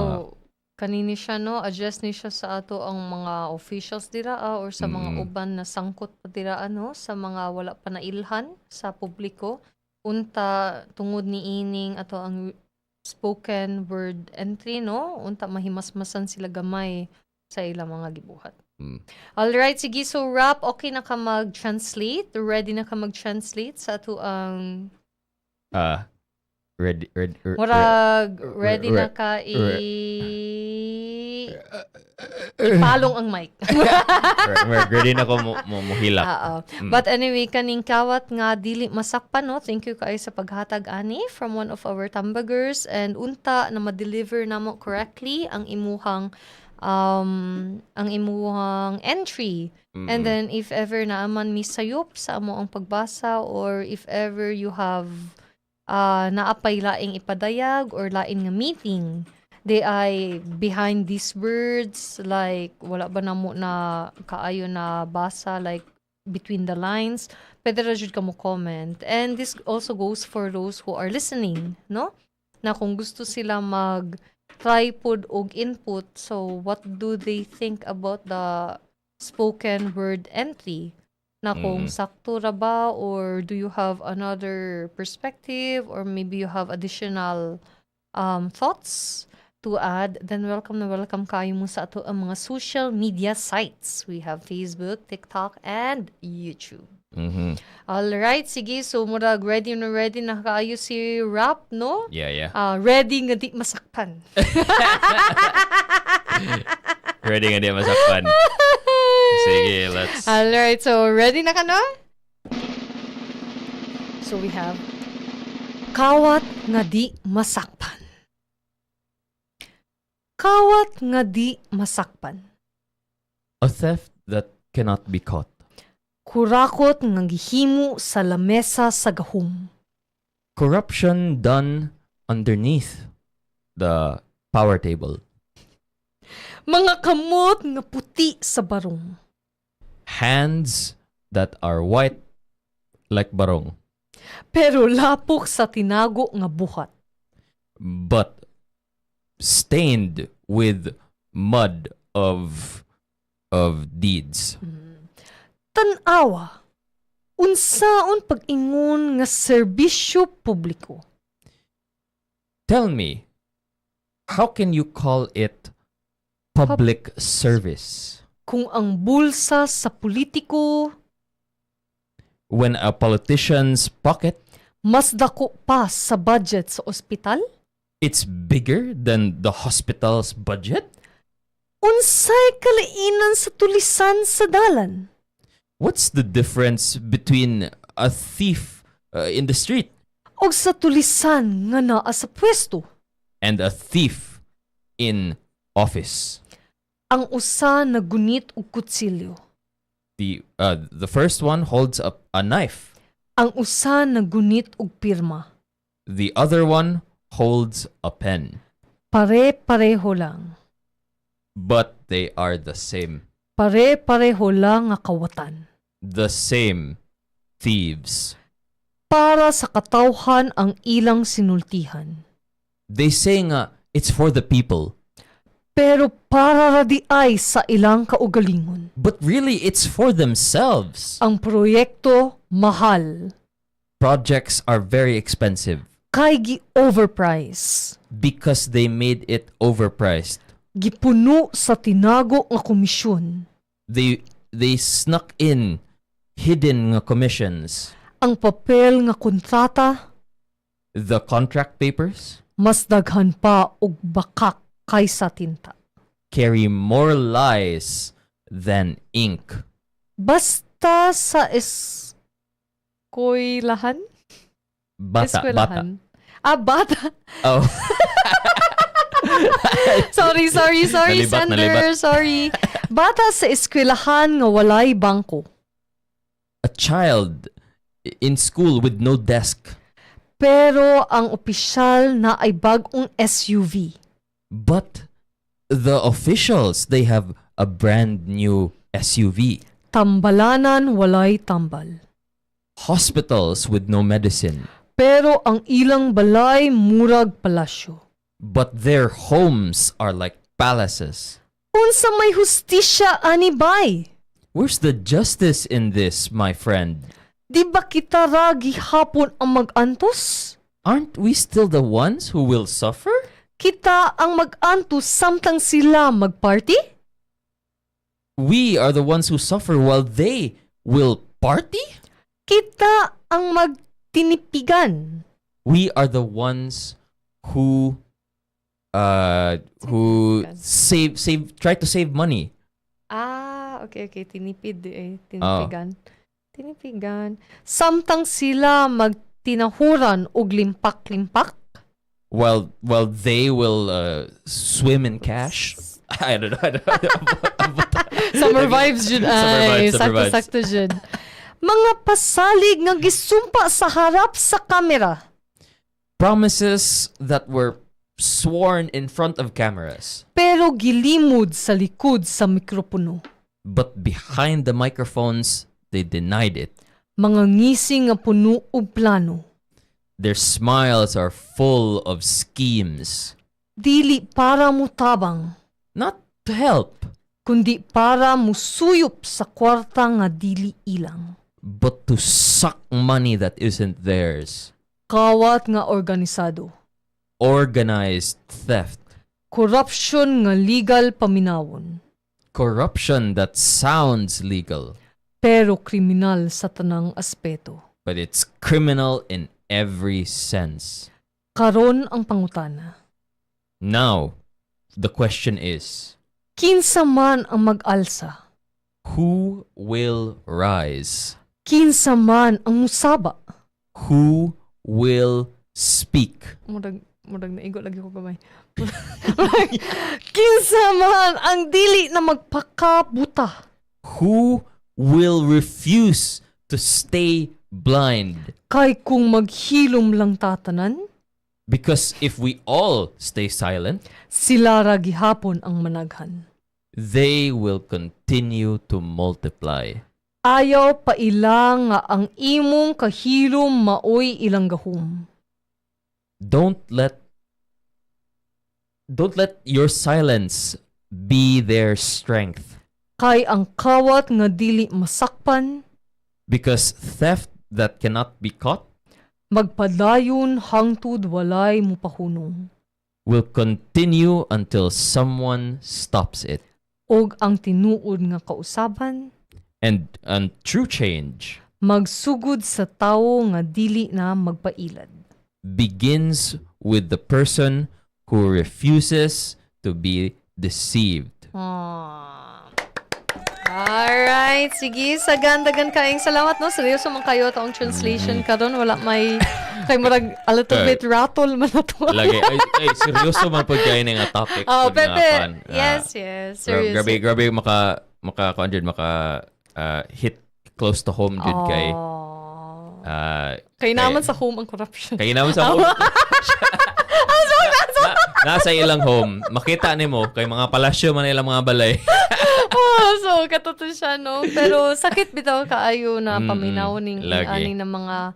Speaker 1: kanini siya, no, address ni siya sa ato ang mga officials dira or sa mga uban na sangkot pa dira sa mga wala pa nailhan sa publiko. unta tungod ni ining ato ang spoken word entry, no? Unta mahimasmasan sila gamay sa ilang mga gibuhat. Alright, sige. So, Rap, okay na ka mag-translate? Ready na ka mag-translate sa ato ang...
Speaker 2: Ready.
Speaker 1: Murag, ready na ka ipalong ang mic.
Speaker 2: Ready na ko muhilak.
Speaker 1: But anyway, kaning kawat nga dili masakpan, no? Thank you kayo sa paghatag ani from one of our tambagers, and unta na ma-deliver namo correctly ang imuhang entry. And then if ever naaman misayop sa amo ang pagbasa, or if ever you have naapay laing ipadayag or lain nga meeting, they ay behind these words, like wala ba namo na kaayo na basa, like between the lines, pwede ra jud ka mo comment. And this also goes for those who are listening, no? Na kung gusto sila mag-try pod og input, so what do they think about the spoken word entry? Na kung sakto ra ba, or do you have another perspective, or maybe you have additional thoughts to add, then welcome na welcome kayo mo sa ato ang mga social media sites. We have Facebook, TikTok, and YouTube. Alright, sige. So, murag ready na kayo si Rap, no?
Speaker 2: Yeah.
Speaker 1: Ready nga di masakpan.
Speaker 2: Ready nga di masakpan. Sige, let's...
Speaker 1: Alright, so ready na ka na? So we have kawat nga di masakpan. Kawat nga di masakpan.
Speaker 2: A theft that cannot be caught.
Speaker 1: Kurakot nga gihimo sa lamesa sa gahom.
Speaker 2: Corruption done underneath the power table.
Speaker 1: Mga kamot nga puti sa barong.
Speaker 2: Hands that are white like barong.
Speaker 1: Pero lapok sa tinago nga buhat.
Speaker 2: But stained with mud of deeds.
Speaker 1: Tanawa, unsaon pag-ingon nga serbisyo publiko?
Speaker 2: Tell me, how can you call it public service
Speaker 1: Kung ang bulsa sa politiko
Speaker 2: when a politician's pocket
Speaker 1: mas dako pa sa budget sa ospital?
Speaker 2: it's bigger than the hospital's budget?
Speaker 1: Unsay kalainan sa tulisan sa dalan?
Speaker 2: What's the difference between a thief in the street
Speaker 1: Og sa tulisan nga naa sa pwesto?
Speaker 2: and a thief in office?
Speaker 1: Ang usa nagunit og kutsilyo.
Speaker 2: The first one holds up a knife.
Speaker 1: Ang usa nagunit og pirma.
Speaker 2: The other one holds a pen.
Speaker 1: Pare-pareho lang.
Speaker 2: But they are the same.
Speaker 1: Pare-pareho lang nga kawatan.
Speaker 2: The same thieves.
Speaker 1: Para sa katawhan ang ilang sinultihan.
Speaker 2: They say nga, it's for the people.
Speaker 1: Pero para ra di ay sa ilang kaugalingon.
Speaker 2: But really, it's for themselves.
Speaker 1: Ang proyekto mahal.
Speaker 2: Projects are very expensive
Speaker 1: Kay gi-overprice.
Speaker 2: because they made it overpriced.
Speaker 1: Gipuno sa tinago nga komisyon.
Speaker 2: They snuck in hidden nga commissions.
Speaker 1: Ang papel nga kontrata
Speaker 2: The contract papers
Speaker 1: mas daghan pa og bakak kaysa tinta.
Speaker 2: carry more lies than ink.
Speaker 1: Basta sa eskwelahan?
Speaker 2: Bata.
Speaker 1: Eskwelahan. Bata.
Speaker 2: Oh.
Speaker 1: Sorry,
Speaker 2: Nalibat,
Speaker 1: Sander.
Speaker 2: nalibat.
Speaker 1: Sorry. Bata sa eskwelahan nga walay bangko.
Speaker 2: A child in school with no desk.
Speaker 1: Pero ang opisyal na ay bagong SUV.
Speaker 2: But the officials, they have a brand new SUV.
Speaker 1: Tambalanan walay tambal.
Speaker 2: Hospitals with no medicine.
Speaker 1: Pero ang ilang balay murag palasyo.
Speaker 2: But their homes are like palaces.
Speaker 1: Unsa may hustisya ani bay?
Speaker 2: Where's the justice in this, my friend?
Speaker 1: Di ba kita ra gihapon ang mag-antos?
Speaker 2: Aren't we still the ones who will suffer?
Speaker 1: Kita ang mag-antos samtang sila magparty?
Speaker 2: We are the ones who suffer while they will party?
Speaker 1: Kita ang magtinipigan.
Speaker 2: We are the ones who try to save money.
Speaker 1: Okay. Tinipid tinipigan. Tinipigan. Samtang sila magtinahuran og limpak-limpak?
Speaker 2: While they will swim in cash. I don't know.
Speaker 1: Summer vibes jud ay. Sakto jud. Mga pasalig nga gisumpa sa harap sa kamera.
Speaker 2: Promises that were sworn in front of cameras.
Speaker 1: Pero gilimod sa likod sa mikropono.
Speaker 2: But behind the microphones, they denied it.
Speaker 1: Mga ngising nga puno og plano.
Speaker 2: Their smiles are full of schemes.
Speaker 1: Dili para mutabang,
Speaker 2: Not to help,
Speaker 1: kundi para musuyop sa kwarta nga dili ilang.
Speaker 2: but to suck money that isn't theirs.
Speaker 1: Kawat nga organisado.
Speaker 2: Organized theft.
Speaker 1: Corruption nga legal paminawon.
Speaker 2: Corruption that sounds legal,
Speaker 1: Pero kriminal sa tanang aspeto.
Speaker 2: but it's criminal in every sense.
Speaker 1: Karon ang pangutana.
Speaker 2: Now, the question is,
Speaker 1: Kinsa man ang mag-alsa?
Speaker 2: who will rise?
Speaker 1: Kinsa man ang musaba?
Speaker 2: Who will speak?
Speaker 1: Murag naigo lagi ko gamay. Kinsa man ang dili na magpakabuta?
Speaker 2: Who will refuse to stay blind?
Speaker 1: Kay kung maghilom lang tatanan,
Speaker 2: Because if we all stay silent,
Speaker 1: sila ra gihapon ang managhan.
Speaker 2: they will continue to multiply.
Speaker 1: Ayaw pa ilang nga ang imong kahilom maoy ilang gahom.
Speaker 2: Don't let your silence be their strength,
Speaker 1: Kay ang kawat nga dili masakpan,
Speaker 2: because theft that cannot be caught
Speaker 1: magpadayon hangtud walay mupahunong.
Speaker 2: will continue until someone stops it.
Speaker 1: Og ang tinuod nga kausaban,
Speaker 2: And true change
Speaker 1: magsugod sa tawo nga dili na magpailad.
Speaker 2: begins with the person who refuses to be deceived.
Speaker 1: Alright, sige, sagandagan kaing salamat, no? Seryoso man kayo atong translation karon, wala may kay murag a little bit rattle man na to.
Speaker 2: Lagi ay seryoso man pud kay nga topic.
Speaker 1: Oh,
Speaker 2: pud nga
Speaker 1: Pepe.
Speaker 2: pan.
Speaker 1: Yes, serious.
Speaker 2: Grabe maka hit close to home jud kay
Speaker 1: Kay naman sa home ang corruption.
Speaker 2: kay naman sa home. Nasa ilang home, makita nimo kay mga palasyo man ilang mga balay.
Speaker 1: So katuto siya, no? Pero sakit bitaw kaayo na paminaw ning
Speaker 2: lagi.
Speaker 1: ani na mga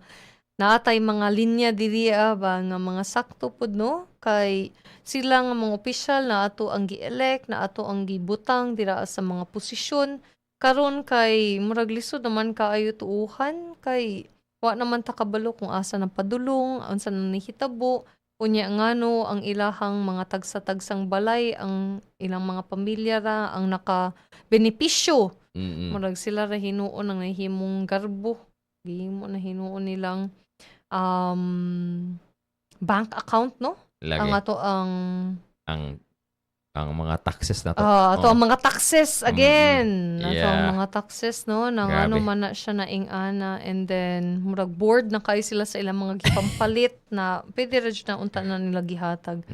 Speaker 1: naatay mga linya diri ba nga mga sakto pud, no? Kay sila nga mga opisyal na ato ang gi-elect, na ato ang gibutang dira sa mga posisyon. Karon kay murag lisod naman kaayo tuuhan, kay wa naman ta kabalo kung asa nang padulong, unsa nang nihitabo. Unya ngano ang ilahang mga tagsa-tagsang balay, ang ilang mga pamilya ra ang naka-benepisyo. Murag sila ra hinuon ang nahimong garbo. Gihimo na hinuon nilang bank account, no?
Speaker 2: Lagi.
Speaker 1: Ang ato
Speaker 2: ang mga taxes na to.
Speaker 1: ato ang mga taxes again. Ato ang
Speaker 2: Yeah.
Speaker 1: mga taxes, no? Nang
Speaker 2: Grabe.
Speaker 1: ano man na siya naing-ana, and then murag board na kayo sila sa ilang mga gipampalit na pwede ra jud na unta na nila gihatag.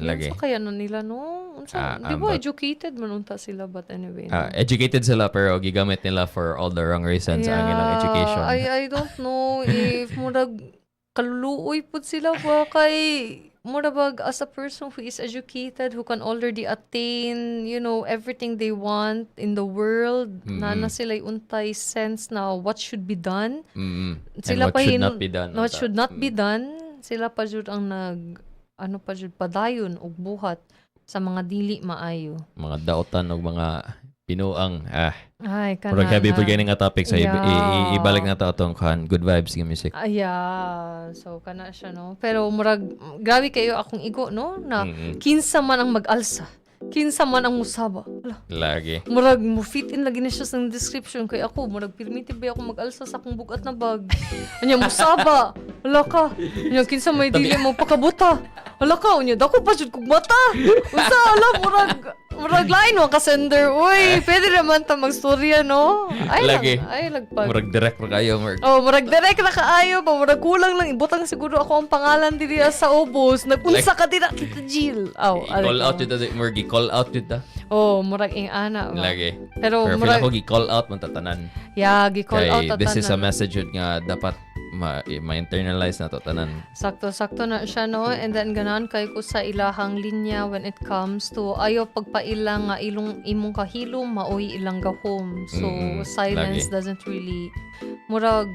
Speaker 2: Lagi.
Speaker 1: Unsa kaya na nila, no? Di ba
Speaker 2: but-
Speaker 1: educated man unta sila, but anyway. No?
Speaker 2: Educated sila pero gigamit nila for all the wrong reasons ang ilang education.
Speaker 1: I don't know if murag kaluluoy pud sila ba kay murag as a person who is educated, who can already attain, everything they want in the world, na sila untay sense na what should be done.
Speaker 2: And
Speaker 1: Sila
Speaker 2: what
Speaker 1: pa
Speaker 2: should
Speaker 1: hin-
Speaker 2: not be done.
Speaker 1: What should not be done, sila pa jud ang pa jud padayon og buhat sa mga dili maayo.
Speaker 2: Mga daotan og mga pinuang
Speaker 1: Ay,
Speaker 2: murag heavy beginning nga topic so
Speaker 1: Yeah.
Speaker 2: ibalik na to atong good vibes nga music.
Speaker 1: So kana siya no. Pero murag grabe kayo akong igo no na kinsa man ang mag-alsa. Kinsa man ang musaba. Ala,
Speaker 2: Lagi.
Speaker 1: murag mo fit in lagi na siya sa description kay ako murag primitive ba ako mag-alsa sa akong bugat na bag. Anya musaba. Wala ka. Anya kinsa may dili mo pakabuta. Wala ka unya dako pa jud kog mata. Usa ala murag line mo ka sender. Uy, pwede naman ta magstorya no.
Speaker 2: Lagi.
Speaker 1: Lagpag.
Speaker 2: Murag direct ra kayo
Speaker 1: Murag direct na kaayo ba murag kulang lang ibutang siguro ako ang pangalan diri sa ubos. Nagpunsa ka dira kita Jill.
Speaker 2: i-call out yun ta murag i-call out yun ta.
Speaker 1: Murag ing ana.
Speaker 2: Lagi.
Speaker 1: Pero
Speaker 2: feel
Speaker 1: murag
Speaker 2: ako gi-call out man tatanan.
Speaker 1: gi-call out
Speaker 2: Kay this is a
Speaker 1: tatanan.
Speaker 2: message yun nga dapat ma-internalize na to tanan.
Speaker 1: Sakto na siya no and then ganan kay ko sa ilahang linya when it comes to ayo pagpaila nga imong kahilom maoy ilang gahom. So silence
Speaker 2: lagi.
Speaker 1: doesn't really murag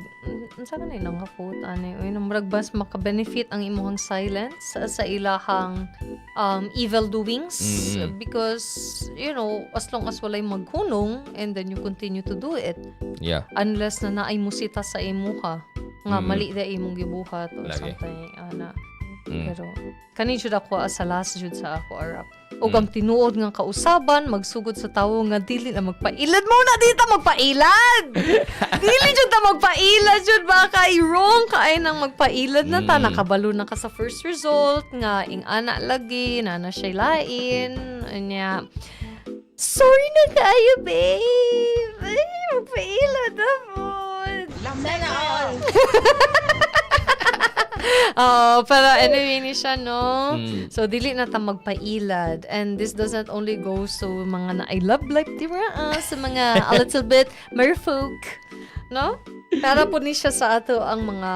Speaker 1: unsa ka na ilang hapot ani murag bas maka-benefit ang imong silence sa ilahang evil doings because as long as walay maghunong and then you continue to do it
Speaker 2: Yeah.
Speaker 1: unless na naay musita sa imuha nga mali da imong gibuhat or
Speaker 2: Lagi.
Speaker 1: something ana. Pero kani jud ako sa last jud sa ako arap ug ang tinuod nga kausaban magsugod sa tawo nga dili na magpailad mo na dito magpailad. Dili jud ta magpailad jud ba kay wrong kay nang magpailad na ta nakabalo na ka sa first result nga ing ana lagi na siya lain anya. Sorry na kayo, babe. Ay, magpailad na po.
Speaker 3: Sana all.
Speaker 1: Pero anyway ni siya, no? So, dili na ta magpailad. And this doesn't only go to mga na I love life, diba? Sa mga a little bit merfolk. No? Para po ni siya sa ato ang mga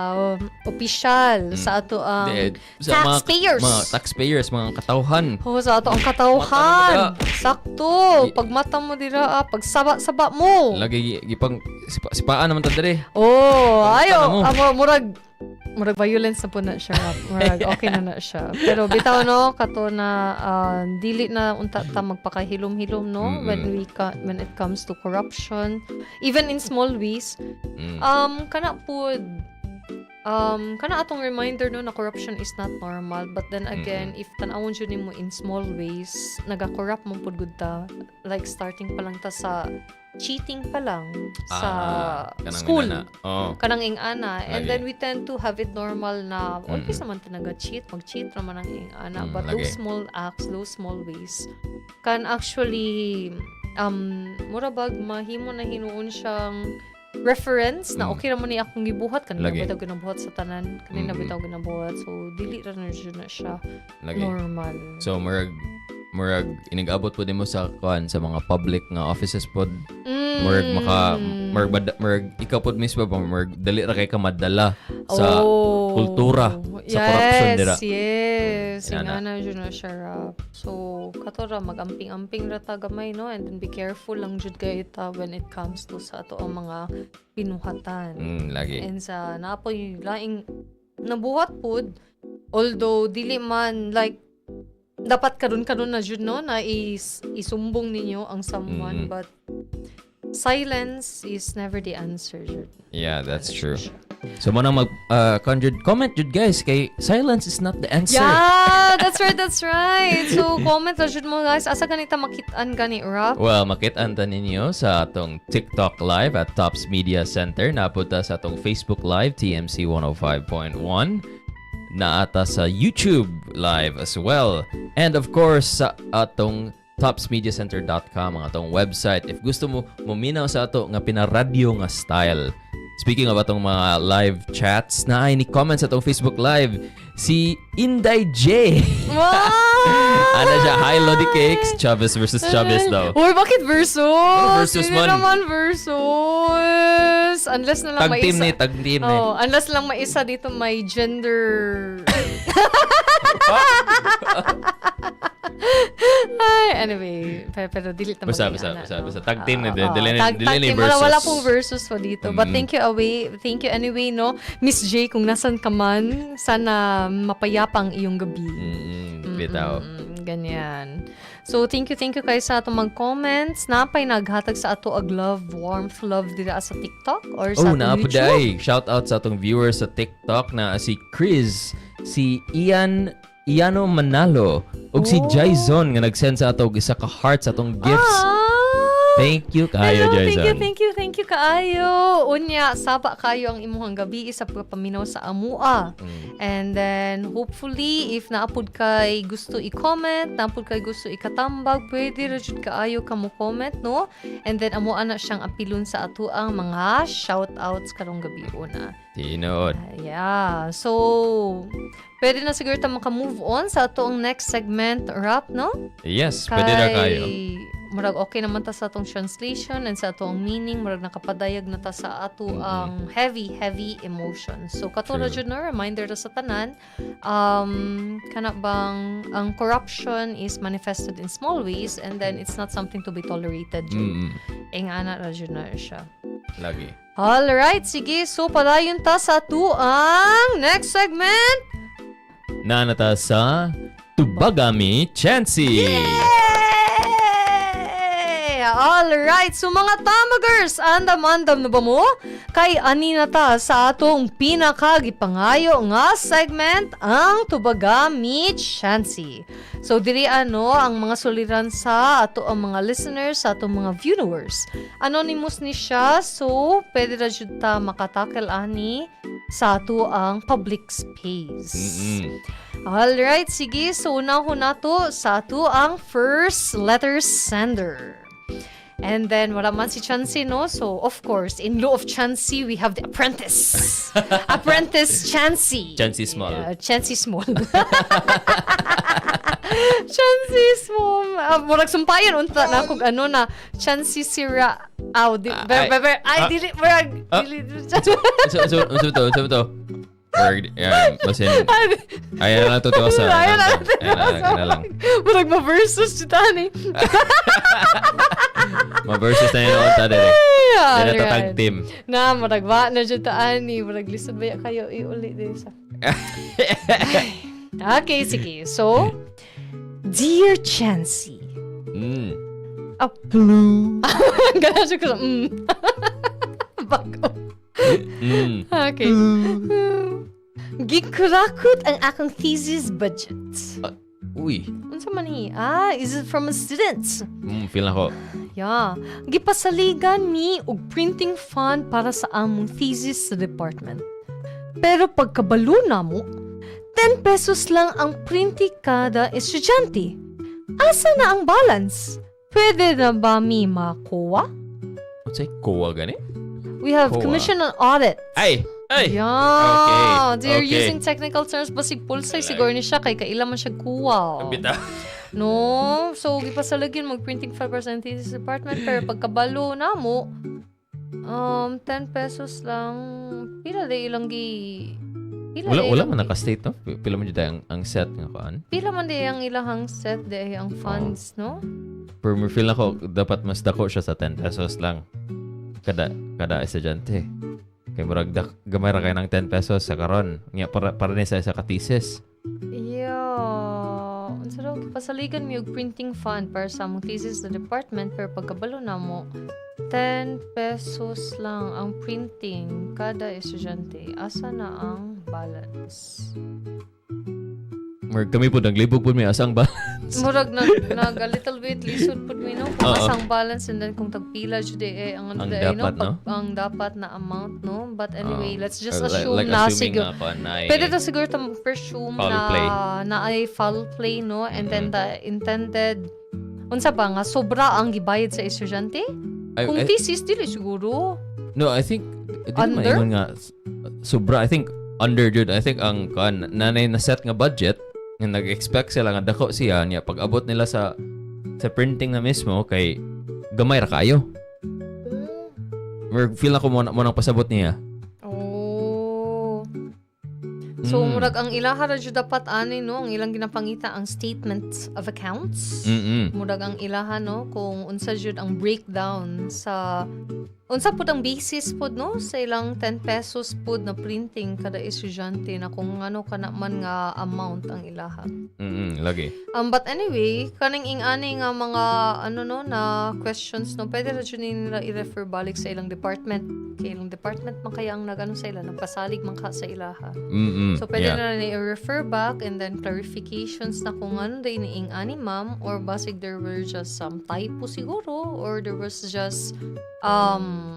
Speaker 1: opisyal, sa ato ang taxpayers.
Speaker 2: Mga taxpayers, mga katauhan.
Speaker 1: Sa ato ang katauhan. Sakto. Pag mata mo dira, pag saba mo.
Speaker 2: Lagi gipang sipaan naman ta dire.
Speaker 1: Ayo, murag violence na po na siya. Murag okay na siya. Pero bitaw no kato na dili na unta ta magpakahilom-hilom no when it comes to corruption even in small ways. Kana atong reminder no na corruption is not normal but then again if tan-awon jud nimo in small ways naga-corrupt mo pud gud ta like starting pa lang ta sa cheating pa lang sa school kanang ing-ana and then we tend to have it normal na always naman ta naga-cheat mag-cheat naman ang ing-ana but those small acts those small ways can actually murabag mahimo na hinuon siyang reference na okay naman ni akong gibuhat kanina bitaw ginabuhat sa tanan kanina bitaw ginabuhat so dili ra na siya normal
Speaker 2: so murag inigabot po din mo sa mga public nga offices pod murag ikaw pod mismo ba murag dali ra kay ka madala sa kultura sa corruption dira
Speaker 1: ingana jud na siya so kato ra magamping-amping ra ta gamay no and then be careful lang jud kay ta when it comes to sa ato ang mga pinuhatan
Speaker 2: lagi
Speaker 1: and sa napoy laing nabuhat pod although dili man like dapat karon na jud no na isumbong ninyo ang someone but silence is never the answer jud.
Speaker 2: Yeah, that's true. So mo nang comment jud guys kay silence is not the answer.
Speaker 1: Yeah, that's right. So comment ra jud mo guys asa ganita makit-an gani rap.
Speaker 2: Well, makit-an ta ninyo sa atong TikTok live at Tops Media Center napunta sa atong Facebook live TMC 105.1 naata sa YouTube live as well. And of course, sa atong topsmediacenter.com ang atong website. If gusto mo muminaw sa ato nga pinaradyo nga style. Speaking of atong mga live chats, na ay ni comments sa atong Facebook live si Inday J.
Speaker 1: Wow!
Speaker 2: Ano siya? Hi, Lodi Cakes. Chavez versus Chavez daw.
Speaker 1: Uy, bakit versus?
Speaker 2: Versus
Speaker 1: Hindi
Speaker 2: man.
Speaker 1: naman versus. Unless na lang
Speaker 2: Tag team ni.
Speaker 1: Unless lang maisa dito may gender. Anyway, pero dili ta
Speaker 2: Basta. Tag team na din. Dili ni versus.
Speaker 1: Wala pong versus po dito. But thank you anyway, no? Miss J, kung nasan ka man, sana mapayapang iyong gabi.
Speaker 2: Bitaw.
Speaker 1: ganyan. So, thank you kayo sa atong mag-comments. Napay naghatag sa ato ag love, warmth, love dira sa TikTok or sa atong
Speaker 2: naapod
Speaker 1: YouTube.
Speaker 2: ay. Shout out sa atong viewers sa TikTok na si Chris, si Iano Manalo, ug si Jason nga nag-send sa ato og isa ka heart sa atong gifts. Thank you kayo,
Speaker 1: Hello,
Speaker 2: Jason.
Speaker 1: thank you kaayo. Unya, saba kayo ang imuhang gabi sa pagpaminaw sa amua. And then, hopefully, if naapod kay gusto i-comment, naapod kay gusto ikatambag, pwede rajud kaayo ka mo comment, no? And then, amua na siyang apilon sa ato ang mga shoutouts karong gabi una.
Speaker 2: Tinood.
Speaker 1: Yeah. So, pwede na siguro tayo maka-move on sa ato ang next segment, rap, no?
Speaker 2: Yes, pwede na kayo.
Speaker 1: Murag okay naman ta sa atong translation and sa atong meaning, murag nakapadayag na ta sa ato ang heavy emotions. So katulad jud na reminder ta sa tanan, kana bang ang corruption is manifested in small ways and then it's not something to be tolerated jud. Ana ra jud na siya.
Speaker 2: Lagi.
Speaker 1: Alright, sige. So padayon ta sa ato ang next segment.
Speaker 2: Nanata sa Tubagami Chancy.
Speaker 1: Alright, so mga Tambagers, andam-andam na ba mo? Kay ani na ta sa atong pinakagipangayo nga segment, ang Tubaga Meet Chancy. So diri ang mga suliran sa ato ang mga listeners, sa atong mga viewers. Anonymous ni siya, so pwede ra jud ta makatakel ani sa ato ang public space. Alright, sige. So unahon nato sa ato ang first letter sender. And then, wala man si Chancy, no? So, of course, in lieu of Chancy, we have the apprentice. Apprentice Chancy.
Speaker 2: Chancy Small.
Speaker 1: Chancy Small. Chancy Small. Murag sumpayan, unta na kung ano na, Chancy Sira. Dili.
Speaker 2: So to. Basin. Ayan na to sa. Ayan na lang.
Speaker 1: Murag ma-versus si Tani.
Speaker 2: Ma-versus na yun ako ta dire. Yan na tag team.
Speaker 1: Na, murag ba na dyan Tani. Murag lisod ba kayo iuli din sa. Okay, sige. So, Dear Chancy. Hello. Gana siya ko sa Bago. Okay. Gikurakot ang akong thesis budget.
Speaker 2: Uy.
Speaker 1: Unsa man ni? Is it from a student?
Speaker 2: Feel na ko.
Speaker 1: Yeah. Gipasaligan mi og printing fund para sa among thesis sa department. Pero pagkabalo na mo, 10 pesos lang ang printing kada estudyante. Asa na ang balance? Pwede na ba mi makuha?
Speaker 2: What's say kuha gani?
Speaker 1: We have
Speaker 2: Kuha.
Speaker 1: commission on audit.
Speaker 2: Ay!
Speaker 1: Yeah.
Speaker 2: Okay.
Speaker 1: They're
Speaker 2: Okay.
Speaker 1: using technical terms basig pulsay siguro ni siya kay kaila man siya kuha.
Speaker 2: Bita.
Speaker 1: No, so gipasalagyan mag-printing 5% thesis department pero pagkabalo na mo 10 pesos lang pila day ilang
Speaker 2: Wala man naka-state, no? Pila man dyan ang set nga kaan.
Speaker 1: Pila man day ang ilahang set day ang funds, no?
Speaker 2: Pero may feel ako dapat mas dako siya sa 10 pesos lang kada estudyante. Kay murag gamay ra kay ng 10 pesos sa karon. Nya para ni sa thesis.
Speaker 1: Yeah. Unsa daw gipasaligan mi og printing fund para sa among thesis sa department pero pagkabalo na mo 10 pesos lang ang printing kada estudyante. Asa na ang balance?
Speaker 2: Murag kami po naglibog po may asang balance.
Speaker 1: Murag nag a little bit lisod pud mi no kung asang balance and then kung tagpila jud ang ano
Speaker 2: Ang
Speaker 1: day no
Speaker 2: dapat, no?
Speaker 1: ang dapat na amount no but anyway let's just
Speaker 2: Like
Speaker 1: assume na
Speaker 2: assuming
Speaker 1: siguro
Speaker 2: nga pa na
Speaker 1: pwede ta siguro ta presume
Speaker 2: Foul
Speaker 1: na
Speaker 2: play.
Speaker 1: na ay foul play no and then the intended unsa ba nga sobra ang gibayad sa estudyante kung thesis dili siguro
Speaker 2: No, I think
Speaker 1: Under?
Speaker 2: Ingon nga sobra. I think under jud. I think ang nanay na set nga budget nga nag-expect sila nga dako siya niya pag abot nila sa printing na mismo kay gamay ra kayo. Feel ako mo nang pasabot niya.
Speaker 1: oh So, murag ang ilaha ra jud dapat ani no, ang ilang ginapangita ang statements of accounts. Murag ang ilaha no kung unsa jud ang breakdown sa unsa pud ang basis pud no sa ilang 10 pesos pud na printing kada estudyante na kung ano kana man nga amount ang ilaha.
Speaker 2: Lagi.
Speaker 1: But anyway, kaning ing-ani nga mga ano no na questions no, pwede ra jud nila i-refer balik sa ilang department. Kay ilang department man kaya ang nagano sa ila, nagpasalig man ka sa ilaha. So pwede na i-refer back and then clarifications na kung ano day ni ing-ani ma'am or basig there were just some typo siguro or there was just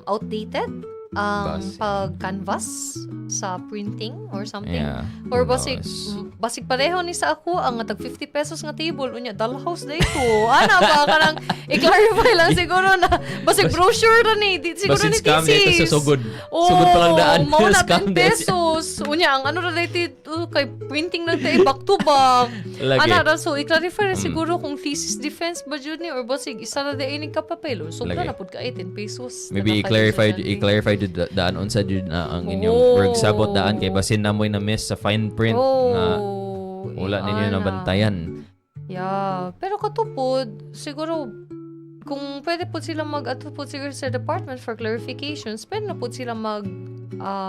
Speaker 1: outdated ang pag-canvas sa printing or something. Or basig pareho ni sa ako ang tag 50 pesos nga table unya dalhouse day ko. Ana ba kanang i-clarify lang siguro na basig brochure ra ni di siguro ni
Speaker 2: scam
Speaker 1: thesis.
Speaker 2: dito sugod pa lang daan.
Speaker 1: Mao na
Speaker 2: Scam
Speaker 1: 10 pesos. Unya ang ano related kay printing lang tay back to back. Ana ra so i-clarify ra siguro kung thesis defense ba jud ni or basig isa ra day ini ka papel. So na pud ka 18 pesos.
Speaker 2: Maybe i-clarify daan unsa jud na ang inyong work sabot daan kay basin na mo'y na miss sa fine print nga wala ninyo nabantayan.
Speaker 1: Yeah, pero katupod siguro kung pwede po sila mag-ato po siguro sa department for clarifications, pwede na po sila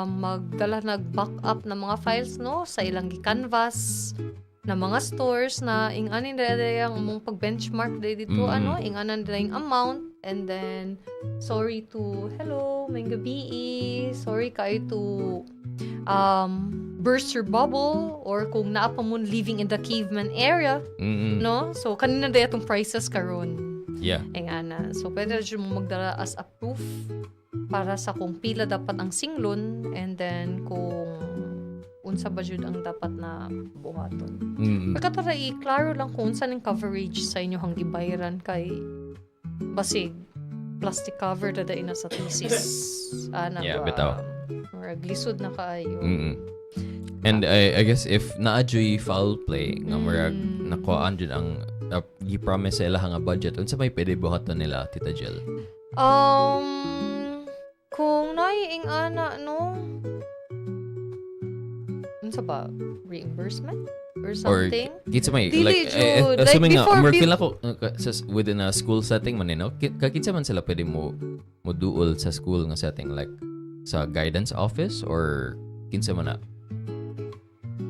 Speaker 1: magdala nag-backup ng mga files no sa ilang canvas na mga stores na ing-anin dahil ang mong pag-benchmark dahil dito ing-anan dahil yung amount and then sorry to hello may gabi sorry kayo to burst your bubble or kung naa pa mo living in the caveman area no so kanina dahil itong prices karon ing-ana so pwede rin mo magdala as a proof para sa kung pila dapat ang singlon and then kung unsa ba jud ang dapat na buhaton. Pagkatara i-klaro lang kung unsa ning coverage sa inyong gibayaran kay basig plastic cover da na sa thesis.
Speaker 2: Bitaw.
Speaker 1: Or glisod na kaayo.
Speaker 2: And I guess if naadyoy foul play nga murag nakuhaan jud ang gi-promise sa ilang nga budget unsa may pwede buhaton nila Tita Jill?
Speaker 1: Kung naiing ana no unsa ba reimbursement or something
Speaker 2: or kinsa may
Speaker 1: dili
Speaker 2: like assuming
Speaker 1: like
Speaker 2: nga working ako within a school setting man no kinsa man sila pwede mo duol sa school nga setting like sa guidance office or kinsa man na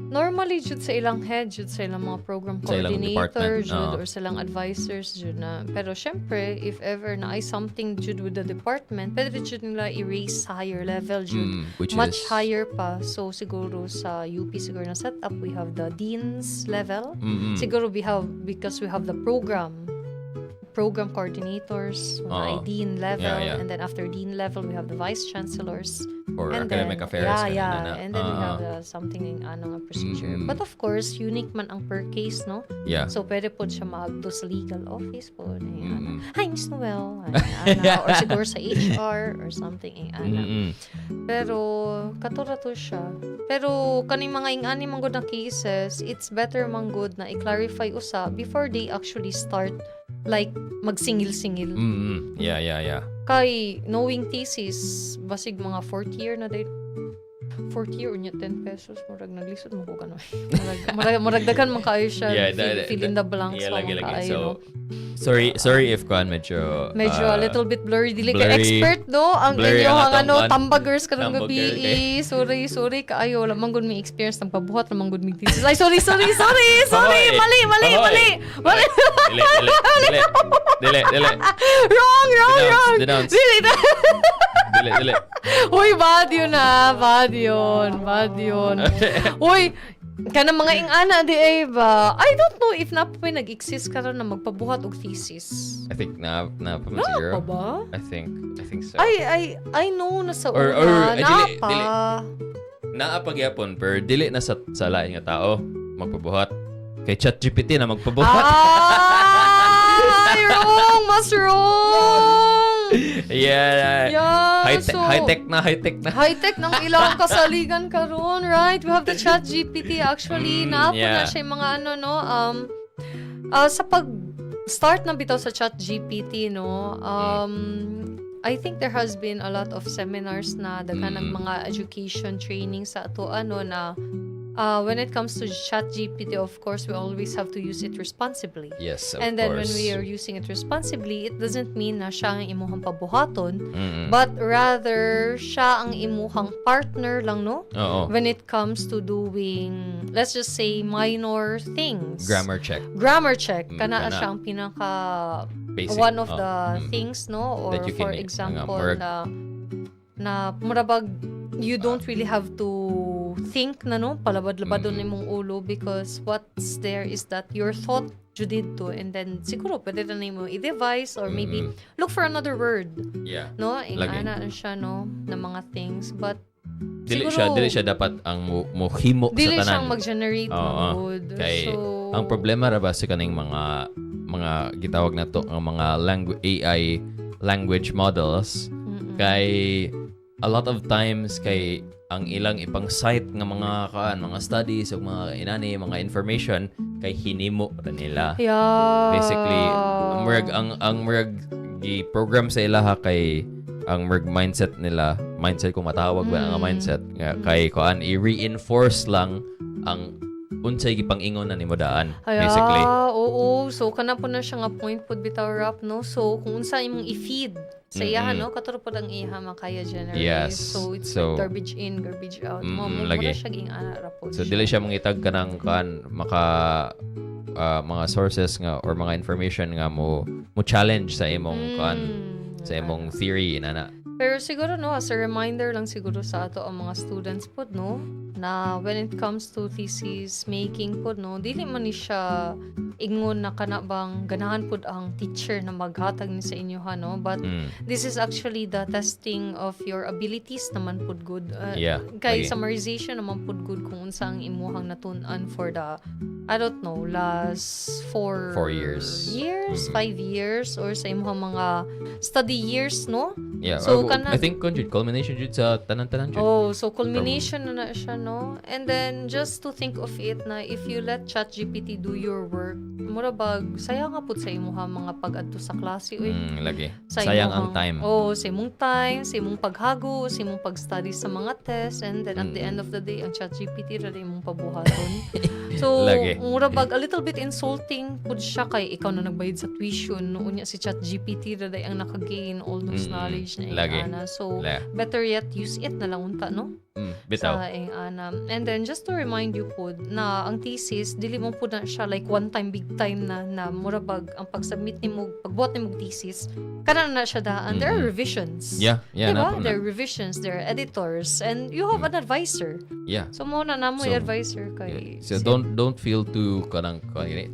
Speaker 1: normally jud sa ilang head jud sa ilang mga program coordinator jud or sa ilang advisors jud na pero syempre if ever na ay something jud with the department pwede jud nila i-raise sa higher level jud much higher pa so siguro sa UP siguro na set up we have the dean's level siguro because we have the program coordinators dean level and then after dean level we have the vice chancellors
Speaker 2: or
Speaker 1: and
Speaker 2: academic
Speaker 1: then,
Speaker 2: affairs
Speaker 1: and then we have something nga procedure but of course unique man ang per case no so pwede po siya maagto sa legal office po hi Miss Noel or siguro sa HR or something pero katura to siya pero kaning mga ingani manggod na cases it's better manggod na i-clarify usa before they actually start like magsingil-singil. Kay knowing thesis basig mga 4th year na day 4th year unya 10 pesos murag naglisod mo ko ganoy. Murag daghan man kaayo siya fill in the blanks
Speaker 2: lagi.
Speaker 1: kaayo.
Speaker 2: Sorry if kan medyo
Speaker 1: a little bit blurry dili kay expert no ang inyong tambagers karong gabi sorry kaayo lamang gud mi experience nang pabuhat lamang gud mi thesis ay sorry mali dili wrong dili Uy, bad yun. Uy, kanang mga ingana di ay ba? I don't know if napapay nag-exist ka rin na magpabuhat og thesis.
Speaker 2: I think na siguro.
Speaker 1: Ba?
Speaker 2: I think so.
Speaker 1: I know na sa una. Dili.
Speaker 2: Naapagyapon pero dili na sa lain nga tao magpabuhat. Kay ChatGPT na magpabuhat.
Speaker 1: Ay, wrong. Mas wrong.
Speaker 2: High-tech na.
Speaker 1: High-tech ng ilang kasaligan karon, right? We have the ChatGPT actually. Naapon na siya yung mga sa pag-start na bitaw sa ChatGPT, no? I think there has been a lot of seminars na daghan ng mga education training sa ato na when it comes to ChatGPT, of course, we always have to use it responsibly.
Speaker 2: Yes, of
Speaker 1: And then
Speaker 2: course.
Speaker 1: when we are using it responsibly, it doesn't mean na siya ang imuhang pabuhaton,
Speaker 2: Mm-mm.
Speaker 1: but rather siya ang imuhang partner lang, no?
Speaker 2: Oo.
Speaker 1: When it comes to doing, let's just say, minor things.
Speaker 2: Grammar check.
Speaker 1: Grammar check.
Speaker 2: kana.
Speaker 1: Kana siya ang pinaka
Speaker 2: Basic.
Speaker 1: one of the things, no? Or
Speaker 2: That you
Speaker 1: for
Speaker 2: can,
Speaker 1: example,
Speaker 2: murag-
Speaker 1: na murabag, you don't really have to think na, no? Palabad-labadon
Speaker 2: Mm-mm.
Speaker 1: imong ulo because what's there is that your thought you did to, and then siguro pwede na mo i-devise or maybe look for another word,
Speaker 2: Yeah.
Speaker 1: no?
Speaker 2: Lagi.
Speaker 1: Ingana na siya, no? Na mga things, but
Speaker 2: Dili
Speaker 1: siguro,
Speaker 2: siya dapat ang mohimo sa
Speaker 1: dili
Speaker 2: tanan.
Speaker 1: siyang mag-generate ng
Speaker 2: Oo.
Speaker 1: mood.
Speaker 2: Kay
Speaker 1: So,
Speaker 2: ang problema ra ba sa kaning mga gitawag na to ang mga AI language models kay a lot of times kay ang ilang ipang cite nga mga studies o mga inani mga information kay hinimo ra nila.
Speaker 1: yeah.
Speaker 2: Basically ang murag gi-program sa ilaha kay ang mindset nila, mindset kung matawag ba ang mindset nga kay kuan i-reinforce lang ang unsay gipang-ingon na nimo daan basically.
Speaker 1: Oo. So, kana po na siya nga point pod bitaw rap, no? So, kung unsa imong i-feed sa iya, no? Katuro po ang iya makaya generate.
Speaker 2: Yes.
Speaker 1: So, it's
Speaker 2: So,
Speaker 1: like garbage in, garbage out. Mo
Speaker 2: lagi.
Speaker 1: siya ging ana ra po.
Speaker 2: So dili siya mangitag kanang kan mga sources nga or mga information nga mo challenge sa imong kan sa imong theory inana.
Speaker 1: Pero siguro, no, as a reminder lang siguro sa ato ang mga students po, no, na when it comes to thesis making po, no, dili man ni siya ingon na kana bang ganahan po ang teacher na maghatag ni sa inyo, ha, no? But this is actually the testing of your abilities naman po good.
Speaker 2: Yeah,
Speaker 1: Kay
Speaker 2: lagi.
Speaker 1: summarization naman po good kung unsa ang imuhang natun-an for the, I don't know, last 4
Speaker 2: years.
Speaker 1: 5 years, or sa imuhang mga study years, no?
Speaker 2: Yeah.
Speaker 1: So, kana-
Speaker 2: I think culmination jud sa tanan-tanan jud.
Speaker 1: Oh, so culmination na siya, no? And then, just to think of it na if you let ChatGPT do your work, murabag, sayang nga po sa imuha mga pag-adto sa klase, uy.
Speaker 2: Lagi.
Speaker 1: Sa
Speaker 2: Sayang ang
Speaker 1: imuhang-
Speaker 2: time.
Speaker 1: Oh, sa imong time, sa imong paghago, sa imong pag-study sa mga test, and then at the end of the day, ang ChatGPT ra imong pabuhaton. So,
Speaker 2: Lagi.
Speaker 1: murabag, a little bit insulting pud siya kay ikaw na nagbayad sa tuition, no? Unya si ChatGPT ra ang naka-gain all those knowledge na
Speaker 2: Lagi.
Speaker 1: ingana. So,
Speaker 2: La-
Speaker 1: better yet, use it na lang unta, no?
Speaker 2: Bitaw.
Speaker 1: Sa ingana. And then, just to remind you po, na ang thesis, dili mo po na siya like one time, big time na murabag, ang pag-submit ni mo, pagbuhat ni mo thesis, kana na siya daan. There are revisions.
Speaker 2: Yeah,
Speaker 1: Diba?
Speaker 2: na.
Speaker 1: There are revisions, there are editors, and you have an advisor.
Speaker 2: Yeah.
Speaker 1: So, muna na mo
Speaker 2: So,
Speaker 1: advisor kay...
Speaker 2: So don't feel too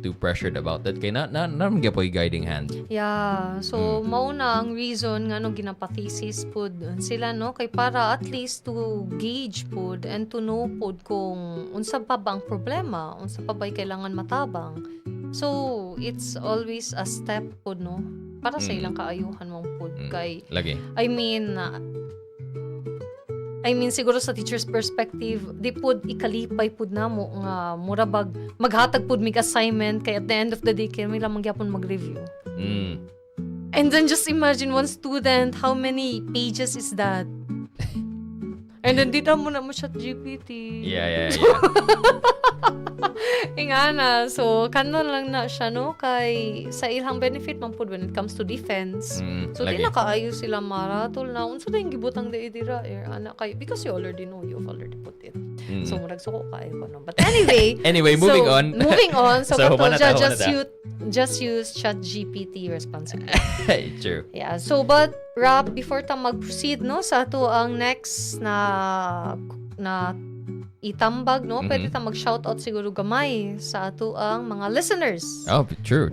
Speaker 2: too pressured about that. Kay na gyud po guiding hand.
Speaker 1: Yeah. So, mauna ang reason nga no ginapathesis pod sila, no? Kay para at least to gauge pod and to know pod kung unsa pa ba ang problema, unsa pa ba'y kailangan matabang. So, it's always a step pod, no? Para sa ilang kaayuhan mong pod. Kay,
Speaker 2: Lagi.
Speaker 1: I mean, siguro sa teacher's perspective, di pod ikalipay pod namo nga murabag maghatag pod mig assignment kay at the end of the day kay may lamang gyapon mag-review. And then just imagine one student, how many pages is that? And then dito mo na mo siya GPT.
Speaker 2: Yeah.
Speaker 1: Ingana. So, kanon lang na siya, no? Kay sa ilang benefit man po when it comes to defense. So, di
Speaker 2: lagi.
Speaker 1: na kaayo sila maratol na. Unsa na yung gibutang da idira, anak kayo. Because you already know, you've already put it. So, murag suko kayo ko, no? But anyway.
Speaker 2: Anyway, moving on.
Speaker 1: Moving on. So,
Speaker 2: So,
Speaker 1: kato,
Speaker 2: humana ta.
Speaker 1: just use ChatGPT responsibly.
Speaker 2: True.
Speaker 1: Yeah. So, but, Rap, before ta mag-proceed, no, sa ato ang next na itambag, no? Pwede ta mag-shoutout siguro gamay sa ato ang mga listeners.
Speaker 2: Oh, true.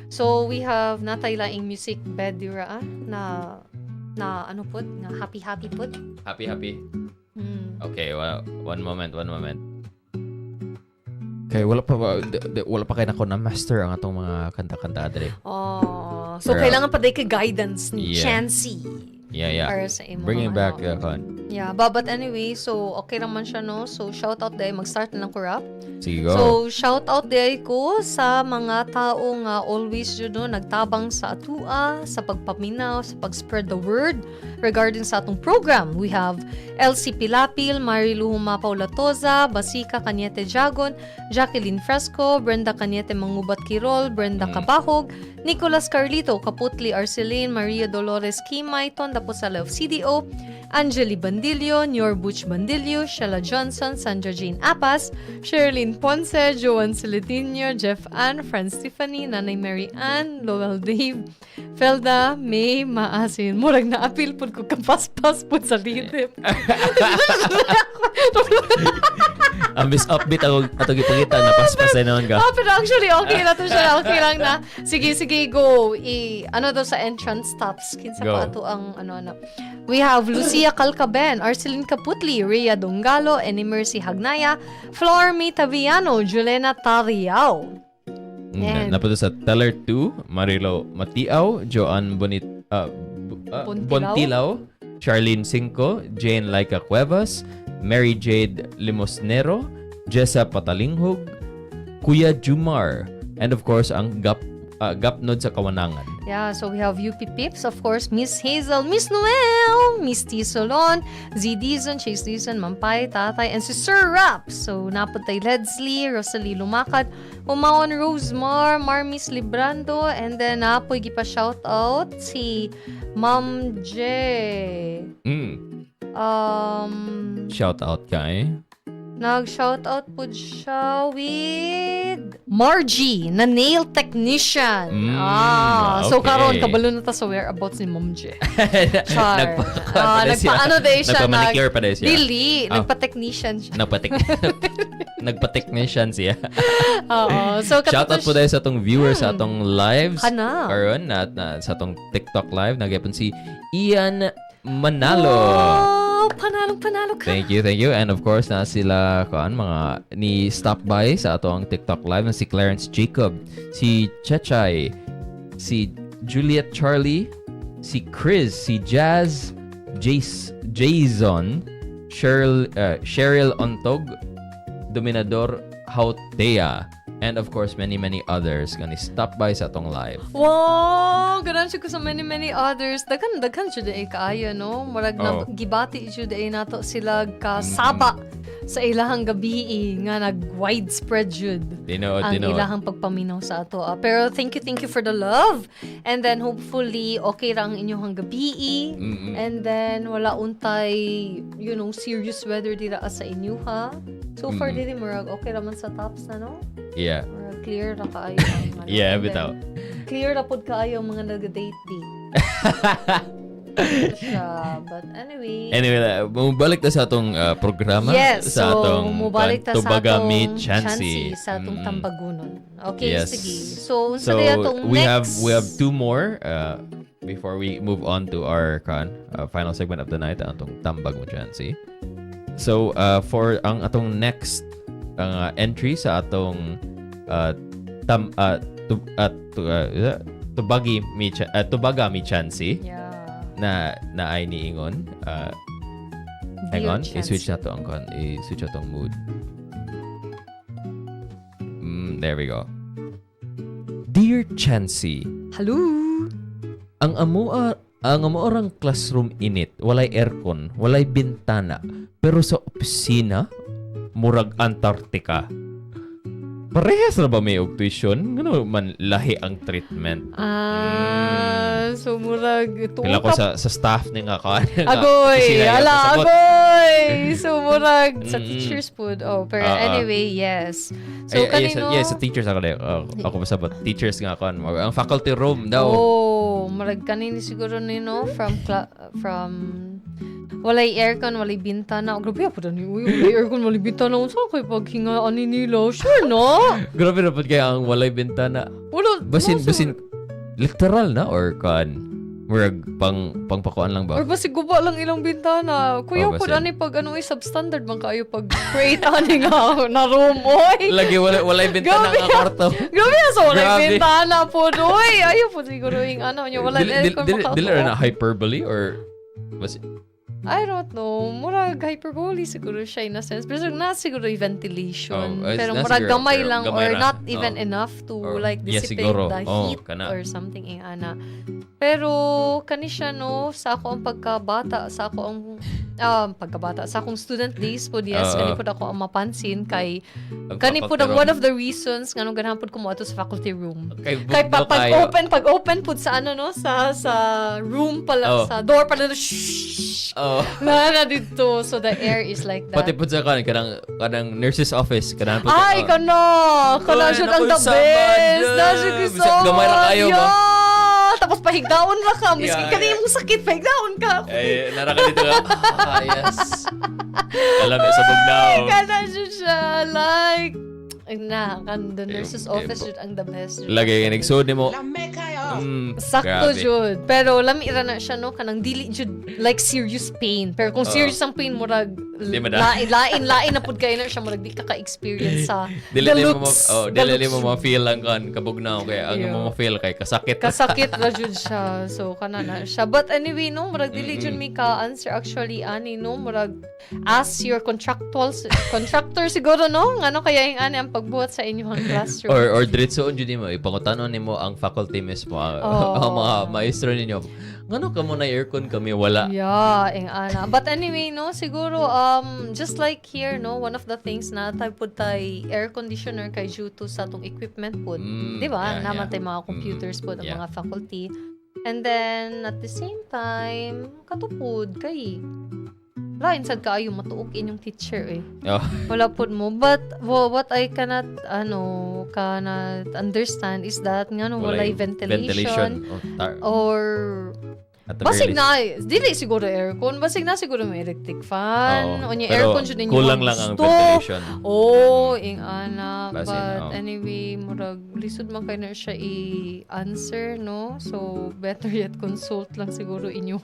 Speaker 1: So, we have natay laing music bed dira na ano po, na happy po.
Speaker 2: Happy. Okay, one moment. Okay, wala pa kay nako na master ang atong mga kanta-kanta dre.
Speaker 1: So
Speaker 2: Pero-
Speaker 1: kailangan pa day ka guidance ni
Speaker 2: Yeah.
Speaker 1: Chancy.
Speaker 2: Yeah.
Speaker 1: Para sa imo.
Speaker 2: Bringing back kan.
Speaker 1: Yeah, but anyway, so okay naman siya, no? So, shout out day. Mag-start na lang ko rap.
Speaker 2: Sige, go.
Speaker 1: So, shout out day ko sa mga tao nga always yun, no, nagtabang sa atua, sa pagpaminaw, sa pag-spread the word regarding sa atong program. We have Elsie Pilapil, Marilu Huma Paulatoza, Basika Cañete Jagon, Jacqueline Fresco, Brenda Cañete Mangubat Kirol, Brenda Kabahog, Nicolas Carlito, Kaputli Arceline, Maria Dolores Kimay, Tonda Pusala of CDO, Angeli Bandillo, Nyor Butch Bandillo, Sheila Johnson, Sandra Jane Apas, Sherilyn Ponce, Joan Celedino, Jeff Ann, Fran Stephanie, Nanay Mary Ann, Lowell Dave, Felda, May, Maasin. Murag na-apil po ko kapaspas po sa lidip.
Speaker 2: Ambis upbeat ako atong ipakita na paspasan naman ka.
Speaker 1: Pero actually, okay na to siya. Okay lang na. Sige, go. Ano daw sa entrance stops. Kinsa
Speaker 2: Go.
Speaker 1: pa ato ang ano. We have Lucia Calcaben, Arceline Caputli, Rhea Dongalo, Annie Mercy Hagnaya, Flor Taviano, Juliana Tariao. And-
Speaker 2: Napunta sa Teller 2, Marilo Matiaw, Joanne Bontilao, Charlene Cinco, Jane Laika Cuevas, Mary Jade Limosnero, Jessa Patalinghog, Kuya Jumar, and of course ang Gapnod sa Kawanangan.
Speaker 1: Yeah, so we have UP Pips, of course, Miss Hazel, Miss Noel, Miss T. Solon, Z. Dizon, Chase Dizon, Mampay, Tatay, and si Sir Rap. So, napuntay Ledsley, Rosalie Lumakad, Umaon Rosemar, Marmis Librando, and then napoy gipa shout out si Ma'am J.
Speaker 2: Shout out kay.
Speaker 1: Nag-shoutout po siya with Margie, na nail technician. So
Speaker 2: okay.
Speaker 1: karon kabalo na ta sa whereabouts ni Mom J. Char.
Speaker 2: Nagpa-ano
Speaker 1: day siya.
Speaker 2: Nagpa-manicure pa day siya.
Speaker 1: Dili, nagpa-technician siya.
Speaker 2: Nagpa-technician siya.
Speaker 1: Oo. So,
Speaker 2: Shoutout po dahil sa atong viewers sa atong lives.
Speaker 1: Kana.
Speaker 2: Karon na sa atong TikTok live. Nagyapon si Ian Manalo.
Speaker 1: Wow, panalo ka.
Speaker 2: Thank you. And of course, na sila mga ni stop by sa atong TikTok live na si Clarence Jacob, si Chechay, si Juliet Charlie, si Chris, si Jazz, Jason, Cheryl Ontog, Dominador Hautea, and of course, many others gonna stop by sa atong live.
Speaker 1: Wow! Ganun siya ko sa many others. Daghan siya dahil kaayo, no? Marag na gibati siya dahil nato sila kasaba sa ilahang gabi nga nag-widespread jud ang ilahang pagpaminaw sa ato. Pero thank you for the love. And then hopefully, okay ra ang inyong gabi. And then wala untay, serious weather dira sa inyo, ha? So far, dili murag okay raman sa tops na, no?
Speaker 2: Yeah.
Speaker 1: Clear na kaayo ang
Speaker 2: Yeah, bitaw.
Speaker 1: Clear na pod kaayo ang mga nag-date. But anyway,
Speaker 2: mubalik na sa atong programa.
Speaker 1: yes,
Speaker 2: sa
Speaker 1: so
Speaker 2: atong
Speaker 1: mubalik ta sa
Speaker 2: Tubaga
Speaker 1: atong
Speaker 2: meet Chancy.
Speaker 1: sa atong Tambagunon. Okay,
Speaker 2: Yes.
Speaker 1: sige. So
Speaker 2: So
Speaker 1: atong
Speaker 2: we
Speaker 1: next
Speaker 2: have two more before we move on to our final segment of the night, ang atong Tambag mo Chancy. So for ang atong next entry sa atong Tubaga mi Chancy.
Speaker 1: Yeah.
Speaker 2: Na ay niingon. Hang on, i-switch na to ang i-switch na tong mood. There we go. Dear Chancy,
Speaker 1: Hello.
Speaker 2: ang amuarang classroom init, walay aircon, walay bintana, pero sa opisina murag Antarctica. Parehas na ba may og tuition? Ngano man lahi ang treatment?
Speaker 1: So murag
Speaker 2: Kailan ko sa staff ni nga ka.
Speaker 1: Agoy! Ala, agoy! So murag sa teachers po. Pero anyway, yes. So kanino?
Speaker 2: Yes, sa teachers ako dahil. Ako basta ba? Teachers nga ako. Ang faculty room daw.
Speaker 1: Marag kanini siguro nino from walay aircon, walay bintana. Grabe po ni walay aircon, walay bintana. Saan kayo paghingaan ni nila? Sure, no?
Speaker 2: Grabe na po kaya ang walay bintana. Basin literal na or murag pangpakuan lang ba?
Speaker 1: Or basi guba lang ilang bintana. Kuya po
Speaker 2: basin.
Speaker 1: pag substandard man kayo pag create ani nga na room, oy.
Speaker 2: Lagi walay bintana nga kwarto.
Speaker 1: Grabe sa walay bintana po, oy. Ayaw po siguro yung nyo. Wala aircon
Speaker 2: Dili na hyperbole or Was
Speaker 1: I don't know. Murag hyperbole siguro siya in a sense. Pero na siguro yung ventilation. Pero murag
Speaker 2: siguro,
Speaker 1: gamay
Speaker 2: pero
Speaker 1: lang
Speaker 2: gamay
Speaker 1: or
Speaker 2: ra.
Speaker 1: not even enough to
Speaker 2: Or-
Speaker 1: like
Speaker 2: yeah,
Speaker 1: dissipate
Speaker 2: siguro.
Speaker 1: the heat
Speaker 2: Kana.
Speaker 1: or something ana. Pero kani siya no, sa ako ang pagkabata, sa ako ang pagkabata, sa akong student days po yes, kani po ako ang mapansin kay kani po one of the reasons ngano ganahan pud ko mo ato sa faculty room. Kay pag open pud sa ano no, sa room pala, sa door pala na dito. So the air is like that.
Speaker 2: Pati po sa kanang nurse's office. Kanang po
Speaker 1: Ay, kana siya ang the best. Nasa ko so.
Speaker 2: Gamay ra kayo ba?
Speaker 1: Tapos pahigdaon ra ka. Miski
Speaker 2: Yeah,
Speaker 1: kani imong sakit, pahigdaon ka.
Speaker 2: Ay, nara ka dito ka. Yes. Alam mo, sa bugnaw.
Speaker 1: Kana siya like, the nurse's office yun ang the best.
Speaker 2: Lagi, nagsuod ni mo.
Speaker 1: Sakto
Speaker 2: Grabe.
Speaker 1: jud. Pero lami ra na siya no kanang dili jud like serious pain. Pero kung serious ang pain murag
Speaker 2: Di ba na?
Speaker 1: lain na pud kay na siya murag di ka experience sa
Speaker 2: Dili mo ma-feel ang kabugnaw kaya ang
Speaker 1: Yeah.
Speaker 2: mo ma-feel kay kasakit.
Speaker 1: kasakit ra jud siya. So kana na siya. But anyway no murag dili jud mi ka answer actually ani no murag ask your contractor siguro no ngano kaya yung ani ang pagbuhat sa inyong classroom.
Speaker 2: Or diretsoon jud mo ipangutanon nimo ang faculty mismo ang mga maestro ninyo. Ngano ka mo na aircon kami wala.
Speaker 1: Yeah, ana. But anyway, no, siguro just like here, no, one of the things na tayo pud tay air conditioner kay due to sa tong equipment pud. Di ba?
Speaker 2: Yeah,
Speaker 1: Naman
Speaker 2: yeah.
Speaker 1: tay mga computers pud ang
Speaker 2: Yeah.
Speaker 1: mga faculty. And then at the same time, katupod kay lain sad kaayo matuok inyong teacher eh.
Speaker 2: Oh.
Speaker 1: Wala pud mo. But what I cannot understand is that ngano walay ventilation. Or
Speaker 2: At the
Speaker 1: basig
Speaker 2: very
Speaker 1: na, dili siguro aircon. Basig na siguro may electric fan.
Speaker 2: Oo.
Speaker 1: O niya
Speaker 2: Pero
Speaker 1: aircon dyan ninyo.
Speaker 2: kulang lang ang
Speaker 1: gusto.
Speaker 2: ventilation.
Speaker 1: Oo, ana.
Speaker 2: Basin,
Speaker 1: But
Speaker 2: oo.
Speaker 1: anyway, murag, lisod man kayo na siya i-answer, no? So, better yet, consult lang siguro inyo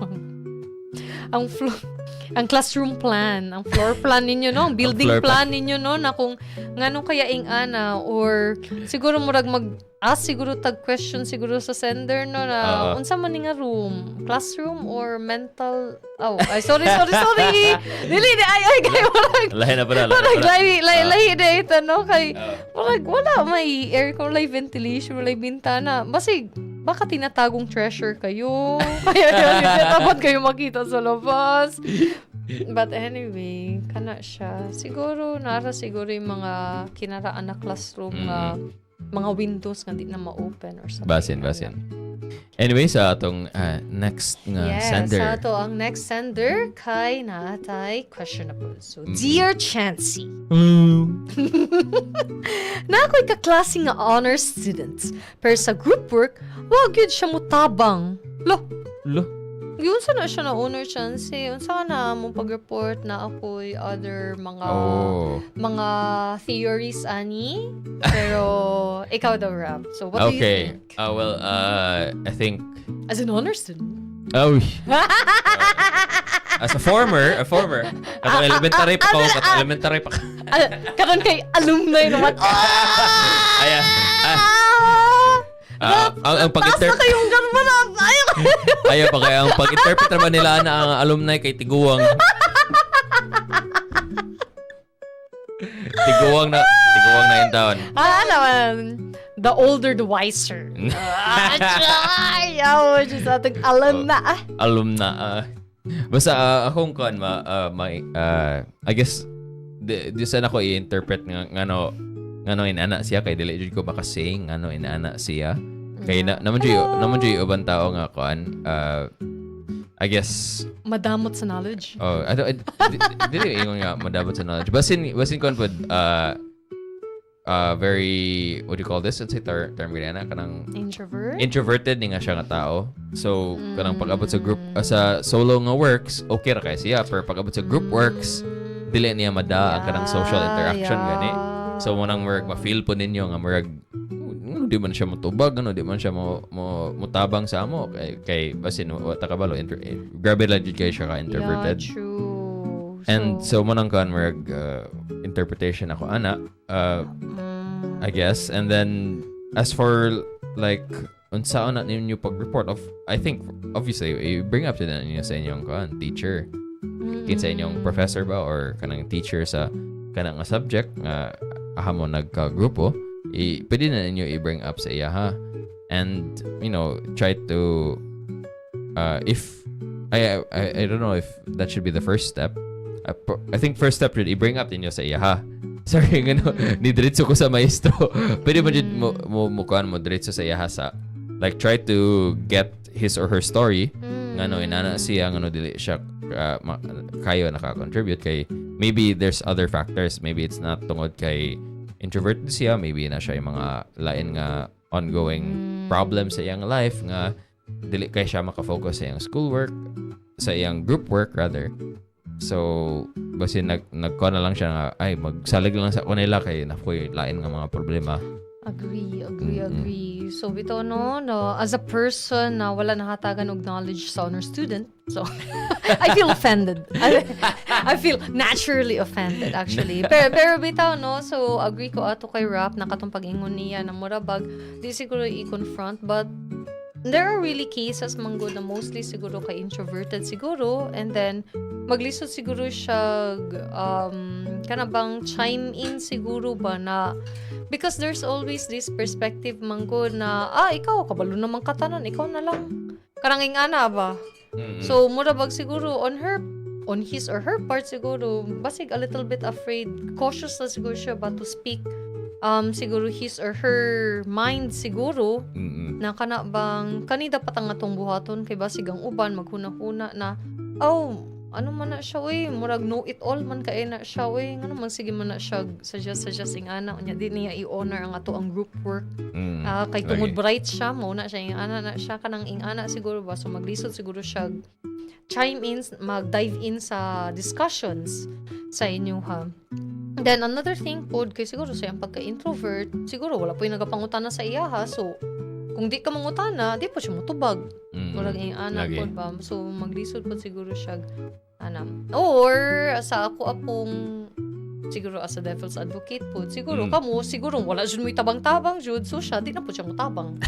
Speaker 1: ang classroom plan, ang floor plan ninyo, no? Ang building
Speaker 2: floor
Speaker 1: plan ninyo, no? Na kung ngano kaya ana or siguro murag ask siguro tag question siguro sa sender no na unsa man ni nga room, classroom or mental sorry dili ay kayo murag
Speaker 2: Lahi na pala.
Speaker 1: lahi dito no kay murag wala may aircon wala ventilation wala bintana basig baka tinatagong treasure kayo kaya yun dapat kayo makita sa labas. But anyway, kana siya. Siguro, nara siguro yung mga kinaraan na classroom nga mga windows nga di na ma-open or something.
Speaker 2: Basin. Anyway, sa atong next nga sender.
Speaker 1: Yes, sa ato ang next sender kay natay questionable. So, Dear Chancy, na ako'y kaklase nga honor students. Pero sa group work, wag yun siya mutabang.
Speaker 2: Lo.
Speaker 1: Yun sa na siya na honor Chancy. Unsa ka na mong pag-report na ako'y other mga theories ani. Pero ikaw daw rap. So what do you think?
Speaker 2: Well, I think
Speaker 1: As an honor student?
Speaker 2: as a former, katong elementary pa ko,
Speaker 1: Karon kay alumni naman.
Speaker 2: Ayan. Ang
Speaker 1: Taas na kayong garbanan.
Speaker 2: Ayaw pa kaya ang pag-interpret naman nila na ang alumni kay Tiguang. Tiguang na yung taon.
Speaker 1: Naman. The older, the wiser. Ayaw, just atong alumna.
Speaker 2: Alumna. Basta akong kan I guess di sana ko i-interpret ngano inana siya kay dili jud ko makasing ngano inana siya. Kay naman jud ubang tao nga kan I guess
Speaker 1: Madamot sa knowledge.
Speaker 2: Dili ingon nga madamot sa knowledge. Basin kon pud very what do you call this? It's a term gina kanang introverted ni nga siya nga tao. So kanang pag-abot sa group sa solo nga works, okay ra kay siya, pero pag-abot sa group works, dili niya ang kanang social interaction gani. So munang murag ma-feel po ninyo nga murag di man siya motubag di man siya mutabang sa amo kay basin wata kabalo grabe lang jud kay siya ka introverted.
Speaker 1: Yeah, true.
Speaker 2: And so munang kan murag interpretation ako I guess. And then as for like unsaon na ninyo pag-report of, I think obviously you bring up to na ninyo sa inyong teacher, kinsa inyong professor ba or kanang teacher sa kanang nga subject nga ahamo nagka-grupo, pwede na ninyo i-bring up sa iya ha. And try to if I don't know if that should be the first step. I think first step should i-bring up ninyo sa iya ha. Sorry, ni diretso ko sa maestro. Pwede mo dyan mo diretso sa iya ha sa, like, try to get his or her story. Inana siya, dili siya kayo naka-contribute kay, maybe there's other factors. Maybe it's not tungod kay introverted siya. Maybe na siya yung mga lain nga ongoing problems sa iyang life nga dili kay siya makafocus sa iyang schoolwork, sa iyang group work rather. So, basi nagkuha na lang siya nga, ay, magsalig lang sa kanila kay nakoy lain nga mga problema.
Speaker 1: Agree. So, bitaw no, as a person na wala nakatagan og knowledge sa honor student, so, I feel offended. I feel naturally offended, actually. Pero bitaw no, so, agree ko ato kay Rap, nakatong pag-ingon niya na murabag, di siguro i-confront, but there are really cases manggod na mostly siguro kay introverted siguro, and then maglisod siguro siya kanabang chime in siguro ba na, because there's always this perspective manggod na ikaw kabalo naman katanan, ikaw na lang karanging ana ba. So murabag siguro on his or her part siguro basig a little bit afraid, cautious na siguro siya ba to speak siguro his or her mind siguro na kana bang kanida patang atong buhaton kay basig ang uban maghuna-huna na ano man na siya murag know it all man kay na siya ngano man sige man na siya suggesting ana unya di niya i-honor ang ato ang group work kay tungod bright siya mo na siya ing ana na siya kanang ing ana siguro ba, so maglisod siguro siya chime in, mag-dive in sa discussions sa inyo ha. Then another thing pod kay siguro sa iyang pagka-introvert, siguro wala po yung nagapangutana sa iya ha. So kung di ka mangutana, di po siya mutubag. Murag iyang anak pod ba. So maglisod po siguro siya or sa ako apong siguro as a devil's advocate po, siguro kamo siguro wala jud mo itabang-tabang jud, so siya di na po siya mutabang.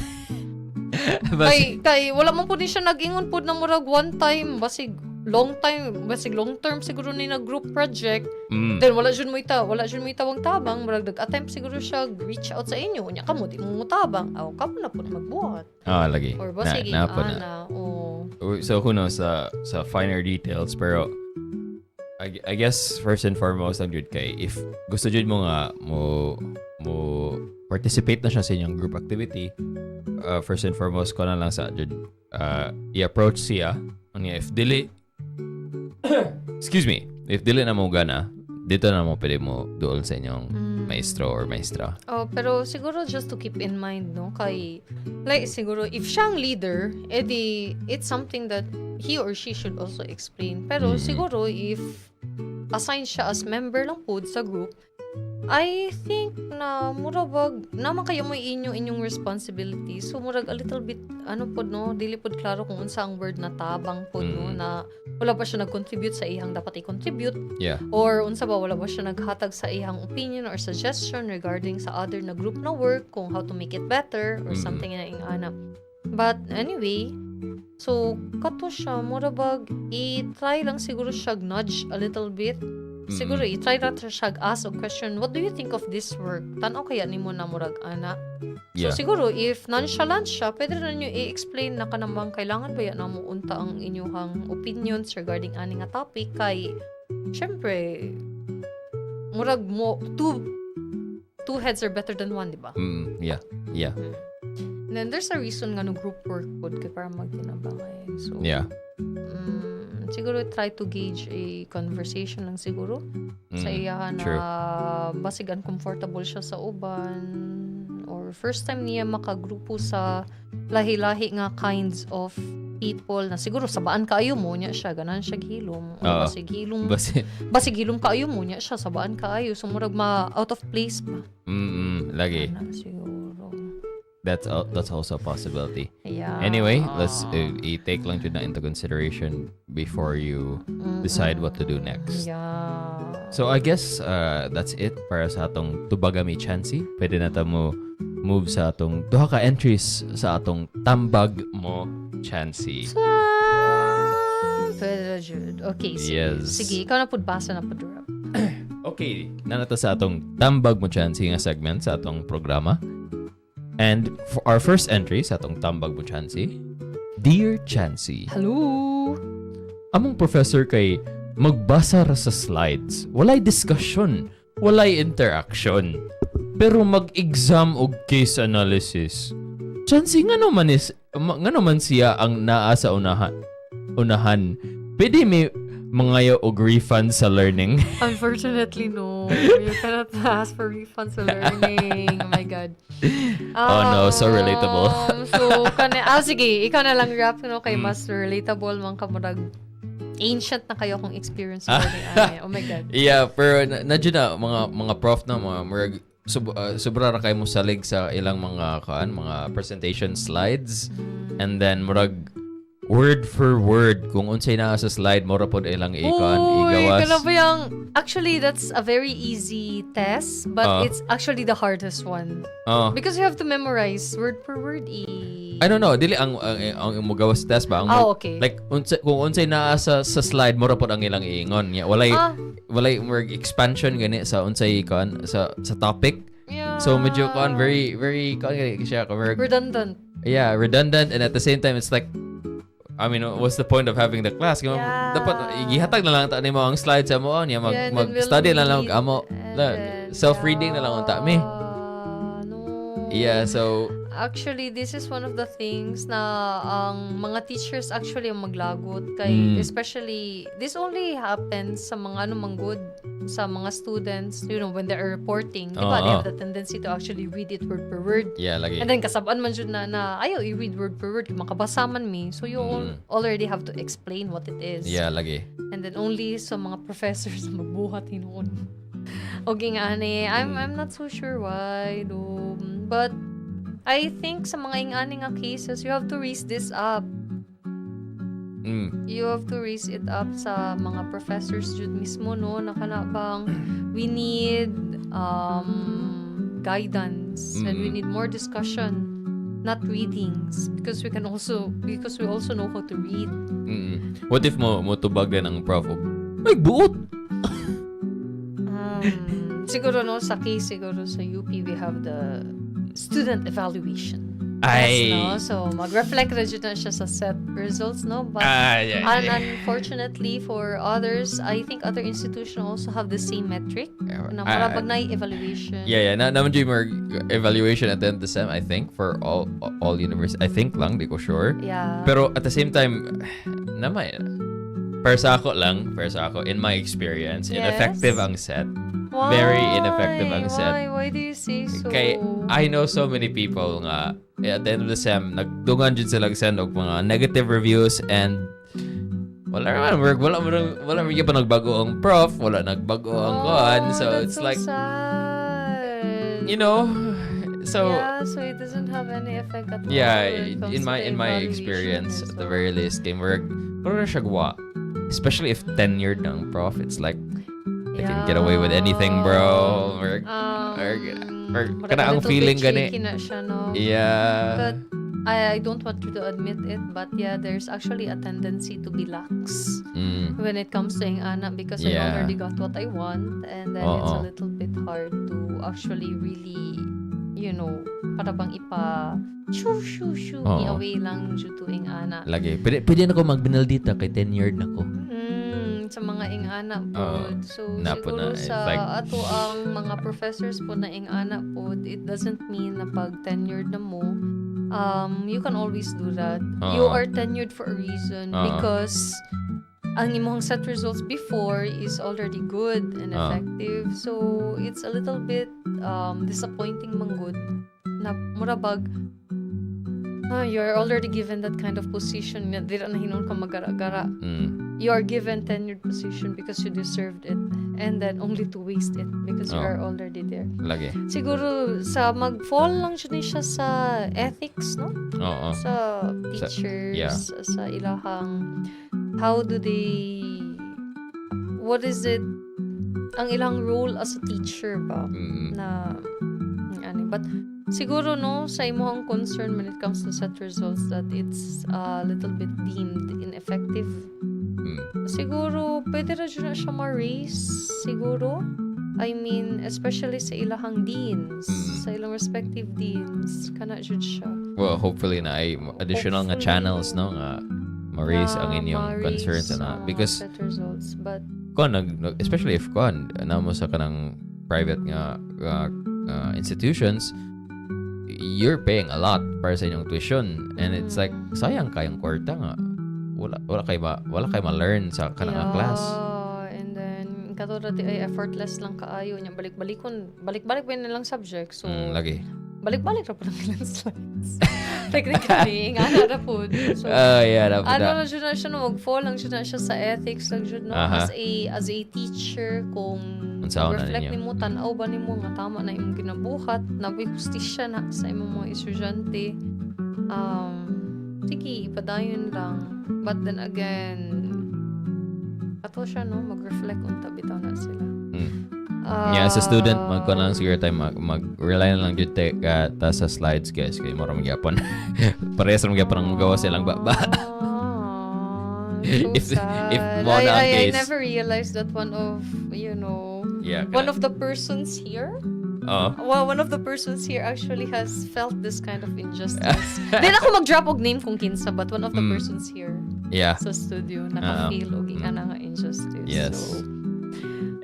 Speaker 1: kay wala man po din siya nag-ingon po na murag one time basig long term siguro ni na group project, then wala jud mo itabang-tabang, murag nag-attempt siguro siya reach out sa inyo unya kamo di mo mutabang, kamo na po magbuhat
Speaker 2: lagi
Speaker 1: or basig ana
Speaker 2: so who knows sa finer details, pero I guess first and foremost ang jud kay if gusto jud mo nga mo participate na siya sa inyong group activity, first and foremost ko na lang sa jud i-approach siya unya if dili if dili na mo gana, dito na mo pwede mo duol sa inyong maestro or maestra.
Speaker 1: Pero siguro just to keep in mind no, kay like siguro if siyang leader, edi it's something that he or she should also explain. Pero siguro if assign siya as member lang po sa group, I think na murag naman kayo mo inyong responsibility. So murag a little bit pod no, dili pod klaro kung unsa ang word na tabang pod no, na wala ba siya nag-contribute sa iyang dapat i-contribute, or unsa ba wala ba siya naghatag sa iyang opinion or suggestion regarding sa other na group na work kung how to make it better or something na ing ana. But anyway, so kato siya murag i-try lang siguro siya nudge a little bit. Siguro i-try na siya ask a question, what do you think of this work? Tanaw kaya nimo na murag ana. So siguro if nonchalant siya, pwede na niyo i-explain na kanamang kailangan ba yan na mo unta ang inyong opinions regarding ani nga topic, kay syempre murag mo two heads are better than one, di ba? And then there's a reason nga no group work pod kay para magtinabangay. So siguro try to gauge a conversation lang siguro sa iya na basig uncomfortable siya sa uban or first time niya makagrupo sa lahi-lahi nga kinds of people na siguro sabaan kaayo mo niya siya, ganan siya gihilom o basig hilom kaayo mo niya siya, sabaan kaayo, so murag out of place ba
Speaker 2: lagi
Speaker 1: siguro.
Speaker 2: That's also a possibility.
Speaker 1: Yeah.
Speaker 2: Anyway, let's i-take lang yun na into consideration before you decide what to do next.
Speaker 1: Yeah.
Speaker 2: So I guess that's it para sa atong tubagami Chancy. Pwede na ta mo move sa atong duha ka entries sa atong tambag mo, Chancy.
Speaker 1: Pero, Jude. Okay, sige.
Speaker 2: Yes.
Speaker 1: Sige, ikaw na pud basa na pud rap.
Speaker 2: Okay, nanata sa atong tambag mo, Chancy nga segment sa atong programa. And for our first entry sa atong tambag mo, Chancy, Dear Chancy,
Speaker 1: Hello.
Speaker 2: among professor kay magbasa ra sa slides. Walay discussion, walay interaction. Pero mag-exam og case analysis. Chancy nga naman siya ang naa sa unahan. Pwede may mangayo og refund sa learning.
Speaker 1: Unfortunately, no. You cannot ask for refunds for learning. Oh my God.
Speaker 2: Oh no, so relatable.
Speaker 1: Sige, ikaw na lang rap, no? Kay mas relatable man ka murag ancient na kayo kung experience mo learning. Oh my God.
Speaker 2: Yeah, pero nadyo na mga prof na mga murag sobra ra kay mo salig sa ilang mga presentation slides, and then murag word for word kung unsay naa sa slide mo ra pod ilang igawas.
Speaker 1: Actually, that's a very easy test, but it's actually the hardest one. Because you have to memorize word per word.
Speaker 2: I don't know, dili ang mugawas test ba
Speaker 1: Okay.
Speaker 2: like kung unsay naa sa slide mo ra pod ang ilang iingon. Walay murag expansion gani sa unsay sa topic.
Speaker 1: Yeah.
Speaker 2: So medyo very very siya
Speaker 1: redundant.
Speaker 2: Yeah, redundant, and at the same time it's like, I mean, what's the point of having the class? Dapat gihatag na lang ta nimo ang slides sa mo niya mag-study na lang amo. Self-reading na lang unta mi.
Speaker 1: No.
Speaker 2: Yeah, so
Speaker 1: actually, this is one of the things na ang mga teachers actually ang maglagot kay especially this only happens sa mga manggod sa mga students, when they are reporting. Diba? They have the tendency to actually read it word per word.
Speaker 2: Yeah, lagi.
Speaker 1: And then kasabaan man jud na ayaw i-read word per word, makabasa man mi. So you already have to explain what it is.
Speaker 2: Yeah, lagi.
Speaker 1: And then only sa mga professors na magbuhat hinuon. Okay nga ani, I'm not so sure why though. But I think sa mga ingani nga cases, you have to raise this up. You have to raise it up sa mga professors jud mismo, no? Nakanabang we need guidance and we need more discussion, not readings, because we also know how to read.
Speaker 2: What if mo tubag din ang prof? Ay, buot!
Speaker 1: Siguro no, sa case siguro sa UP we have the student evaluation.
Speaker 2: Ay.
Speaker 1: No? So, mag-reflect na dyan siya sa set results, no? But unfortunately for others, I think other institutions also have the same metric. Na marabag na evaluation.
Speaker 2: Yeah. Naman yung more evaluation at the end of the sem, I think, for all universities. I think lang, di ko sure.
Speaker 1: Yeah.
Speaker 2: Pero at the same time, para sa ako, in my experience, ineffective ang set.
Speaker 1: Why?
Speaker 2: Very ineffective ang set.
Speaker 1: Why do you say so?
Speaker 2: Kay, I know so many people nga, at the end of the sem, nagdungan dyan silang send og mga negative reviews, and wala naman work. Wala pa nagbago ang prof, wala nagbago ang kuhan. So it's
Speaker 1: so
Speaker 2: like,
Speaker 1: sad.
Speaker 2: So
Speaker 1: it doesn't have any effect at all.
Speaker 2: Yeah,
Speaker 1: when it comes
Speaker 2: in
Speaker 1: to
Speaker 2: my
Speaker 1: evaluation
Speaker 2: experience, at the
Speaker 1: result.
Speaker 2: very least, game work, parang siya gawa. Especially if tenured ng prof, it's like, they can get away with anything, bro. Or kana ang feeling gani.
Speaker 1: Na siya, no?
Speaker 2: Yeah.
Speaker 1: But I don't want you to admit it, but yeah, there's actually a tendency to be lax when it comes to ingana, because I already got what I want, and then it's a little bit hard to actually really, para bang shoo away lang due to ingana.
Speaker 2: Lagi. Pwede na ko magbinaldita kay tenured na ko.
Speaker 1: Sa mga ingana po. So,
Speaker 2: Napo
Speaker 1: siguro
Speaker 2: na,
Speaker 1: sa
Speaker 2: like,
Speaker 1: ato ang mga professors po na ingana po, it doesn't mean na pag tenured na mo, you can always do that. You are tenured for a reason because ang imong set results before is already good and effective. So, it's a little bit disappointing manggod na murabag you're already given that kind of position. Dira na hinon ka magara-gara. You are given tenured position because you deserved it, and then only to waste it because you are already there.
Speaker 2: Lagi.
Speaker 1: Siguro sa mag-fall lang siya sa ethics, no? Sa teachers, sa ilahang how do they, what is it, ang ilang role as a teacher ba? But siguro no sa imong concern when it comes to set results that it's a little bit deemed ineffective. Siguro pwede ra jud na siya ma-raise siguro. I mean, especially sa ilahang deans, sa ilang respective deans, kana jud siya.
Speaker 2: Well, hopefully na ay additional nga channels no nga ma-raise ang inyong
Speaker 1: ma-raise
Speaker 2: concerns na because
Speaker 1: set results, but
Speaker 2: especially if namo sa kanang private nga institutions, you're paying a lot para sa inyong tuition and it's like sayang kayong kwarta nga wala kay ma-learn sa kanang class.
Speaker 1: And then katulad ay effortless lang kaayo nya balik-balik ba nilang subject, so
Speaker 2: Lagi.
Speaker 1: balik-balik ra po ng ilang slides. Technically, nga na po. So,
Speaker 2: yeah,
Speaker 1: na jud na siya no, mag-fall lang jud na siya sa ethics lang jud no, as a teacher, kung
Speaker 2: Unsaon na
Speaker 1: reflect
Speaker 2: ninyo?
Speaker 1: nimo, tan-aw ba nimo nga tama na imong ginabuhat, na may hustisya na sa imong mga estudyante. Sige, ipadayon lang. But then again, ato siya no, mag-reflect unta bitaw na sila.
Speaker 2: As a student, magkuha lang siguro tayo mag-rely na lang dito ta sa slides, guys. Kaya mo rin magyapon. Parehas rin magyapon ang magawa silang baba.
Speaker 1: So
Speaker 2: If
Speaker 1: sad.
Speaker 2: mo na ang
Speaker 1: I
Speaker 2: case.
Speaker 1: never realized that one of the persons here, one of the persons here actually has felt this kind of injustice. Then ako mag-drop og name kung kinsa, but one of the persons here sa studio naka-feel og ana nga injustice.
Speaker 2: Yes.
Speaker 1: So,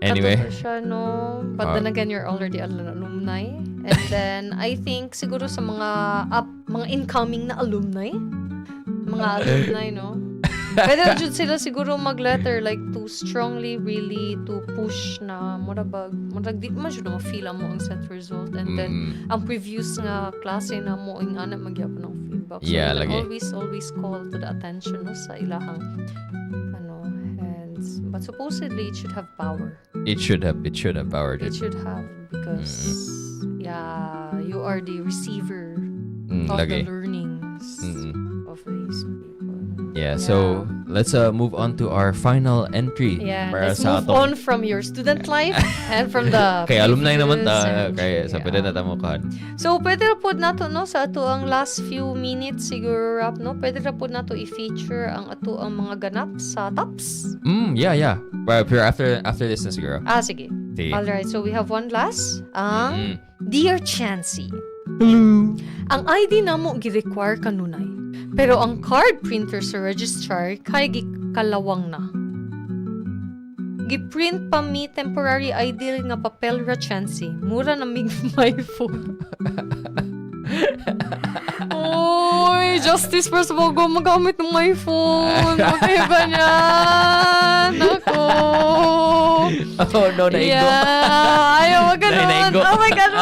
Speaker 2: Anyway.
Speaker 1: Katuto siya, no? But then again, you're already an alumni. And then, I think, siguro sa mga incoming na alumni, no? Pwede na dyan sila siguro mag-letter, like, to strongly, really, to push na, murag, di man dyan na ma-feel mo ang set result. And then, ang previous nga klase na mo, ang anak magyapon ng feedback. So,
Speaker 2: Yeah, lagi.
Speaker 1: always call to the attention, no, sa ilahang, but supposedly it should have power.
Speaker 2: It should have power.
Speaker 1: It should have, because you are the receiver of
Speaker 2: lagi.
Speaker 1: the learnings of these people.
Speaker 2: Yeah, so let's move on to our final entry.
Speaker 1: Yeah,
Speaker 2: para
Speaker 1: let's
Speaker 2: sa
Speaker 1: move on from your student life and from the
Speaker 2: kay alumni naman ta,
Speaker 1: previous
Speaker 2: kay
Speaker 1: entry.
Speaker 2: sa pwede na tamo kan.
Speaker 1: So, pwede ra po nato, no, sa ato ang last few minutes siguro wrap, no? Pwede ra po nato i-feature ang ato ang mga ganap sa tops.
Speaker 2: Yeah. But after this na siguro.
Speaker 1: Sige.
Speaker 2: Sige.
Speaker 1: Alright, so we have one last. Ang Dear Chancy,
Speaker 2: Hello.
Speaker 1: ang ID namo gi-require kanunay. Pero ang card printer sa registrar kay gikalawang na. Giprint pa mi temporary ID nga papel ra Chancy. Mura na mig my phone. Oy, justice first of all, gumagamit ng my phone. Huwag ganyan. Ako.
Speaker 2: Oh no, naigo.
Speaker 1: Yeah. Ayaw, wag ganun.
Speaker 2: Naigo.
Speaker 1: Oh my God.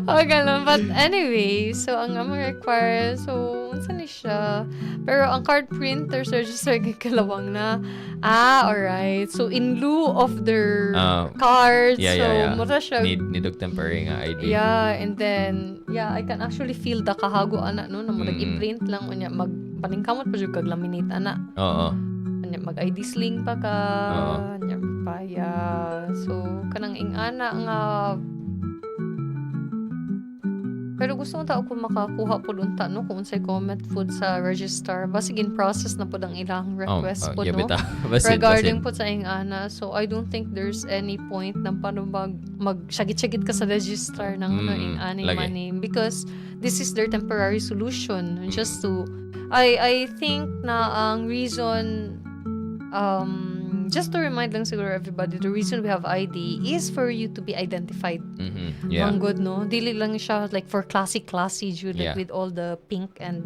Speaker 1: Wag ganun. But anyway, so ang require, so, unsan ni siya? Pero ang card printer sa register kalawang na. Alright. So, in lieu of their cards, so, mura siya.
Speaker 2: Need of temporary nga ID.
Speaker 1: Yeah, and then, I can actually feel the kahago, ana, no? Na mag-i-print lang, unya, paningkamot pa siya kag-laminate, ana.
Speaker 2: Oo.
Speaker 1: Mag-ID sling pa ka. Nya paya. So, kanang ingana nga. Pero gusto ko kung makakuha po unta, no? Kung unsay comment food sa register. Basigin process na po ang ilang request po, no? Regarding po sa ingana. So, I don't think there's any point na paano mag-syagit-syagit ka sa register ng ingani money. Because this is their temporary solution. Just to, I think na ang reason, just to remind lang siguro everybody, the reason we have ID is for you to be identified.
Speaker 2: Yeah.
Speaker 1: Ang good, no? Dili lang siya like for classy, Jude, like
Speaker 2: Yeah.
Speaker 1: with all the pink and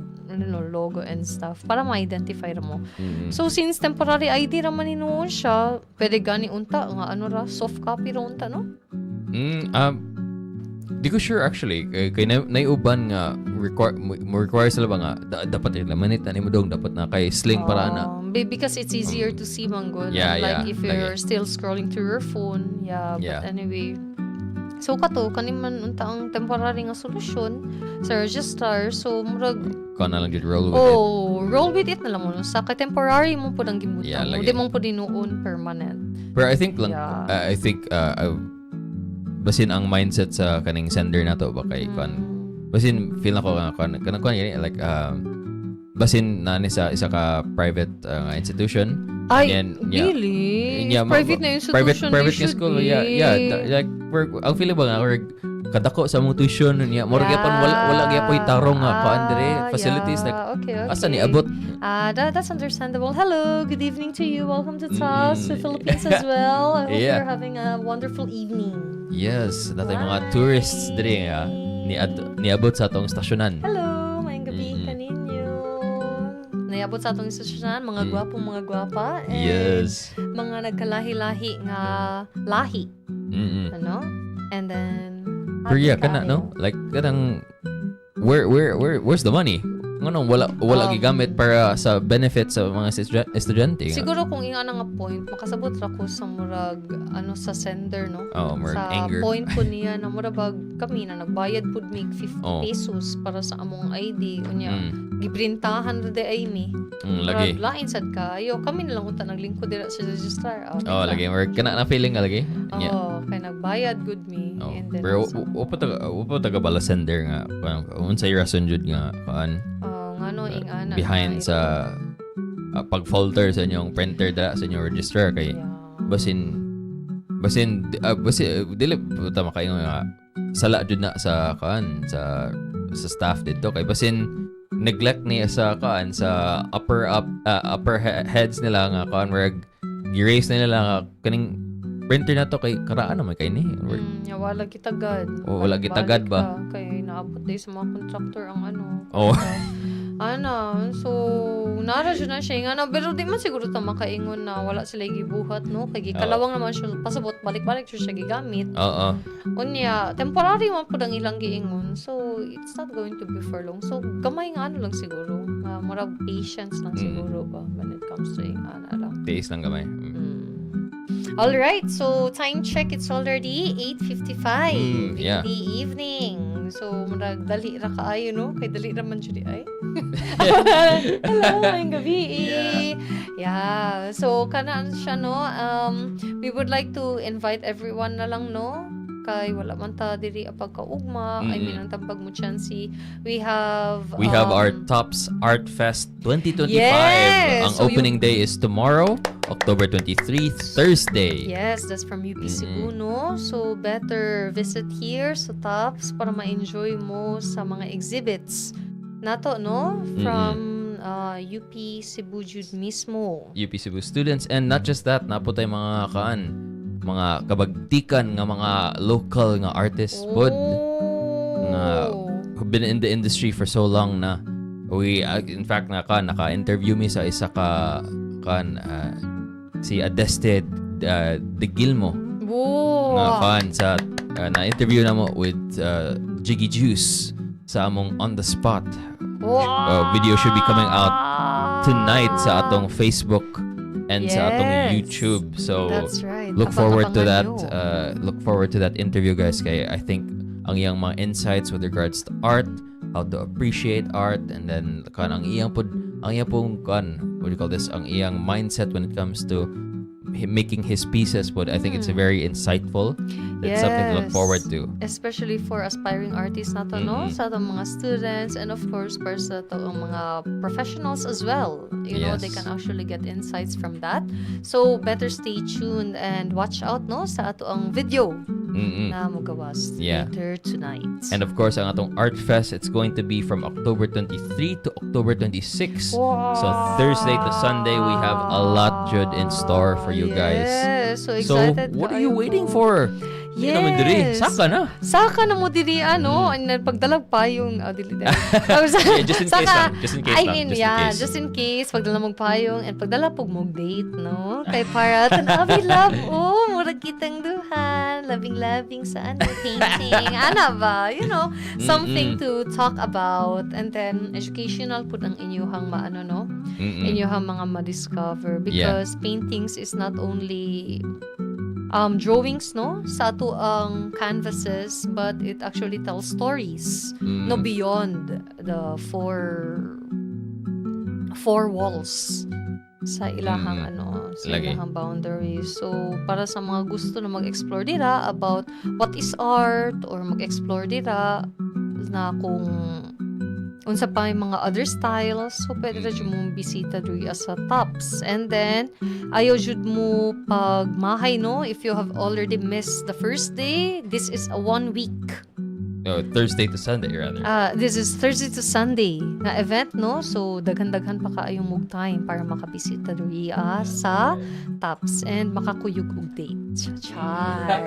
Speaker 1: logo and stuff para ma-identify mo. So since temporary ID raman noon siya, pwede gani unta nga soft copy ra unta, no?
Speaker 2: Di ko sure actually. Kay naiuban nga require sila ba nga dapat laminate na nimo dong dapat na kay sling para na.
Speaker 1: Because it's easier to see manggod. Like if you're still scrolling through your phone. But anyway. So kaniman unta ang temporary nga solusyon sa register. So murag
Speaker 2: na lang roll with it.
Speaker 1: Roll with it na lang mo. Sa temporary mo po nang gibutan. Hindi mo po dinuon permanent.
Speaker 2: Pero I think lang I think basin ang mindset sa kaning sender nato ba kay kan. Basin feel na ko nga kanang like basin na ni sa isa ka private institution.
Speaker 1: Ay,
Speaker 2: And then,
Speaker 1: really?
Speaker 2: Yeah,
Speaker 1: Private na institution.
Speaker 2: private nga school. Yeah. Like ang feeling ba nga kadako sa mong tuition niya. Murag gyapon wala gyapon tarong nga kaan dire facilities like
Speaker 1: okay.
Speaker 2: asa ni abot.
Speaker 1: That's understandable. Hello, good evening to you. Welcome to Tiis, the Philippines as well. I hope
Speaker 2: Yeah.
Speaker 1: you're having a wonderful evening.
Speaker 2: Yes, natay mga tourists dire nga ni abot sa atong stasyonan.
Speaker 1: Hello, maayong gabi kaninyo. Nayabot sa atong istasyonan, mga gwapong mga gwapa. And
Speaker 2: Yes.
Speaker 1: mga nagkalahi-lahi nga lahi. Ano? And then
Speaker 2: Pero yeah, kana no? Like kanang where's the money? Ngano wala gigamit para sa benefit sa mga estudyante.
Speaker 1: Siguro kung inga nga point, makasabot ra ko sa murag sa sender, no?
Speaker 2: Oh, murag
Speaker 1: sa
Speaker 2: anger.
Speaker 1: point ko niya na murag kami na nagbayad pud mig 50
Speaker 2: Oh.
Speaker 1: pesos para sa among ID unya. Gibrintahan ra de ay mi.
Speaker 2: Lagi.
Speaker 1: Lain sad kayo. Kami na lang unta naglingkod dira sa registrar.
Speaker 2: Oh, lagi. Murag kana na feeling nga lagi. Yeah.
Speaker 1: Oh, kay nagbayad good me.
Speaker 2: Oh.
Speaker 1: And then
Speaker 2: Pero upo taga bala sender nga unsay rason jud nga kaan
Speaker 1: ngano ingana
Speaker 2: behind sa pag-folder sa inyong printer sa inyong registrar kay basin dili puta makaingon nga sala jud na sa kaan sa staff dito kay basin neglect niya sa kaan sa upper heads nila nga kaan wag gi-raise na nila nga kaning printer na to kay karaan naman kay ni
Speaker 1: wala kitagad.
Speaker 2: Wala kitagad ba
Speaker 1: kay naabot day sa mga contractor ang
Speaker 2: oh
Speaker 1: so nara siya na siya nga pero di man siguro ta makaingon na wala sila gibuhat no kay gikalawang naman siya pasabot balik-balik siya gigamit.
Speaker 2: Oo.
Speaker 1: Unya temporary man pud ang ilang giingon so it's not going to be for long so gamay nga lang siguro murag patience lang siguro ba when it comes to ingana lang.
Speaker 2: Tiis lang gamay.
Speaker 1: All right, so time check, it's already 8:55
Speaker 2: yeah.
Speaker 1: in the evening. So, murag dali ra kaayo, no? Kay dali ra man jud ay. Hello, ngayong gabi. Yeah. So, kana siya, no? We would like to invite everyone na lang, no? Kay wala man ta diri pagkaugma. I mean, ang Tambag mo Chancy. We have
Speaker 2: our Tops Art Fest 2025.
Speaker 1: Yes!
Speaker 2: Ang
Speaker 1: So
Speaker 2: opening day is tomorrow, October 23, Thursday.
Speaker 1: Yes, that's from UP Cebu, no? So, better visit here sa Tops para ma-enjoy mo sa mga exhibits. Nato, no? From UP Cebu jud mismo.
Speaker 2: UP Cebu students. And not just that, napo tayo mga mga kabagtikan nga mga local nga artists pod nga who've been in the industry for so long na we in fact naka-interview mi sa isa ka si Adeste de Gilmo nga sa na-interview na mo with Jiggy Juice sa among On The Spot. Video should be coming out tonight sa atong Facebook and sa atong YouTube. So
Speaker 1: that's right.
Speaker 2: Look forward to that interview, guys. Kay I think ang iyang mga insights with regards to art, how to appreciate art, and then ang iyang pong what do you call this? Ang iyang mindset when it comes to making his pieces. But I think it's very insightful. It's something to look forward to.
Speaker 1: Especially for aspiring artists na to, no? Sa atong mga students and of course para sa atong mga professionals as well. You know, they can actually get insights from that. So, better stay tuned and watch out, no? Sa ato ang video na magawas later tonight.
Speaker 2: And of course, ang atong Art Fest, it's going to be from October 23 to October 26.
Speaker 1: Wow.
Speaker 2: So, Thursday to Sunday, we have a lot good in store for you guys.
Speaker 1: So excited.
Speaker 2: So, what are you waiting for?
Speaker 1: Yes.
Speaker 2: Naman diri. Saka na
Speaker 1: mo diri and then pagdalag pa yung dili dali.
Speaker 2: Just in case lang.
Speaker 1: I mean, just in case pagdala mong payong and pagdala pug mong date, no? Kay para tanabi love, murag kitang duhan, labing sa painting. Ana ba? You know, something to talk about and then educational pud ang inyuhang maano, no? Inyuhang mga ma-discover because paintings is not only drawings, no, sa ato ang canvases, but it actually tells stories, no, beyond the four walls. sa ilahang sa
Speaker 2: Lagi.
Speaker 1: ilahang boundaries. So para sa mga gusto na mag-explore dira about what is art or mag-explore dira na kung unsa pa yung mga other styles, so pwede ra jud mo bisita diri sa Tops. And then ayaw jud mo pagmahay, no, if you have already missed the first day, this is a 1 week.
Speaker 2: No, Thursday to Sunday rather.
Speaker 1: This is Thursday to Sunday na event, no? So, daghan-daghan pa kaayong mug time para makabisita diri sa Tops and makakuyog og date. Char.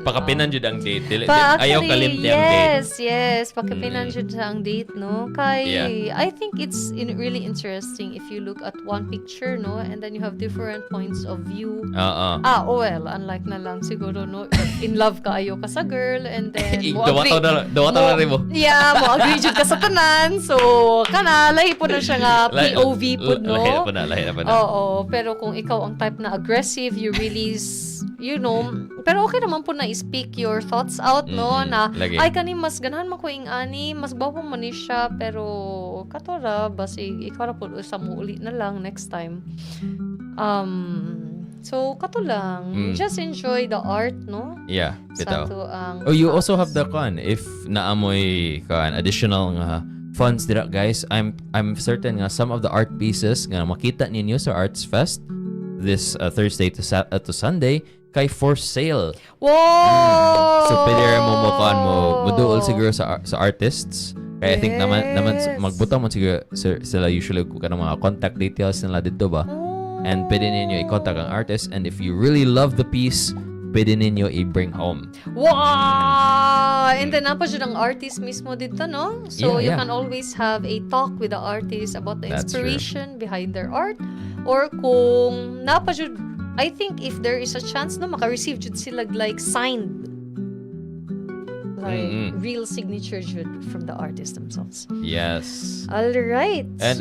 Speaker 2: Pakapinan jud ang date. Ayaw
Speaker 1: Actually,
Speaker 2: kalimti ang date.
Speaker 1: yes. Pakapinan jud sa ang date, no? Kay,
Speaker 2: Yeah.
Speaker 1: I think it's really interesting if you look at one picture, no? And then you have different points of view. Well, unlike na lang siguro, no? In love kaayo ka sa girl and then
Speaker 2: Dawataw na rin mo.
Speaker 1: Yeah, mo agree jud ka sa tanan. So, lahi po na siya nga POV po, no?
Speaker 2: Lahi na po na.
Speaker 1: Oo, pero kung ikaw ang type na aggressive, you really, pero okay naman po na i-speak your thoughts out, no? Na,
Speaker 2: lagi.
Speaker 1: ay, kani mas ganahan man ko ing ani, mas bawang man ni siya, pero katora, basi, ikaw na po sa mo uli na lang next time. So, kato lang. Just enjoy the art, no?
Speaker 2: Yeah, bitaw.
Speaker 1: Sa to ang
Speaker 2: You also have the if naamoy additional nga funds dira, guys. I'm certain nga some of the art pieces nga makita ninyo sa Arts Fest this Thursday to Sunday kay for sale.
Speaker 1: Wow!
Speaker 2: So pwede mo muduol siguro sa artists. Kaya I think naman magbutang mo siguro sila usually kung kanang mga contact details nila dito ba. And pwede ninyo i-contact ang artist, and if you really love the piece, pwede ninyo i-bring home.
Speaker 1: Wow! And then napa jud ang artist mismo dito, no? So you
Speaker 2: Yeah.
Speaker 1: can always have a talk with the artist about the
Speaker 2: That's
Speaker 1: inspiration behind their art. Or kung napa jud, I think if there is a chance, no, maka-receive jud sila like signed, like real signature jud from the artist themselves.
Speaker 2: Yes.
Speaker 1: All right.
Speaker 2: And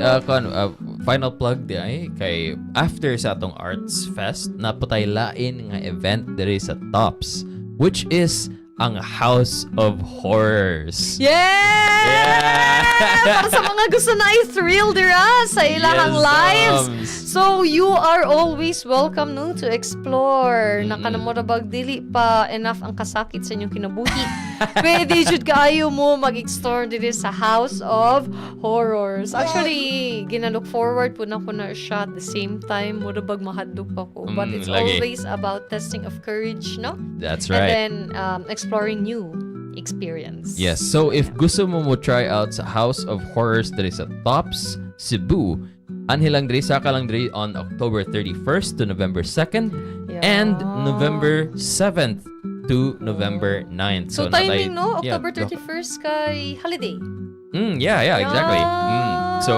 Speaker 2: final plug di ay kay after sa atong Arts Fest napatay lain nga event diri sa Tops, which is ang House of Horrors.
Speaker 1: Yeah! Para sa mga gusto na i-thrill dira sa ilahang lives. So, you are always welcome, no, to explore. Nakanamurabag dili pa enough ang kasakit sa inyong kinabuhi. Pwede jud kaayo mo mag-explore diri sa House of Horrors. Actually, ginalook forward po na ko na siya at the same time. Murabag mahadlok pa ko. But it's
Speaker 2: lagi.
Speaker 1: always about testing of courage, no?
Speaker 2: That's
Speaker 1: And
Speaker 2: right.
Speaker 1: then, exploring new experience.
Speaker 2: Yes. So if gusto mo try out sa House of Horrors diri sa Tops, Cebu, anhilang diri saka lang diri on October 31st to November 2nd and November 7th to November 9th.
Speaker 1: So timing, no? October 31st kay holiday.
Speaker 2: Yeah, exactly.
Speaker 1: So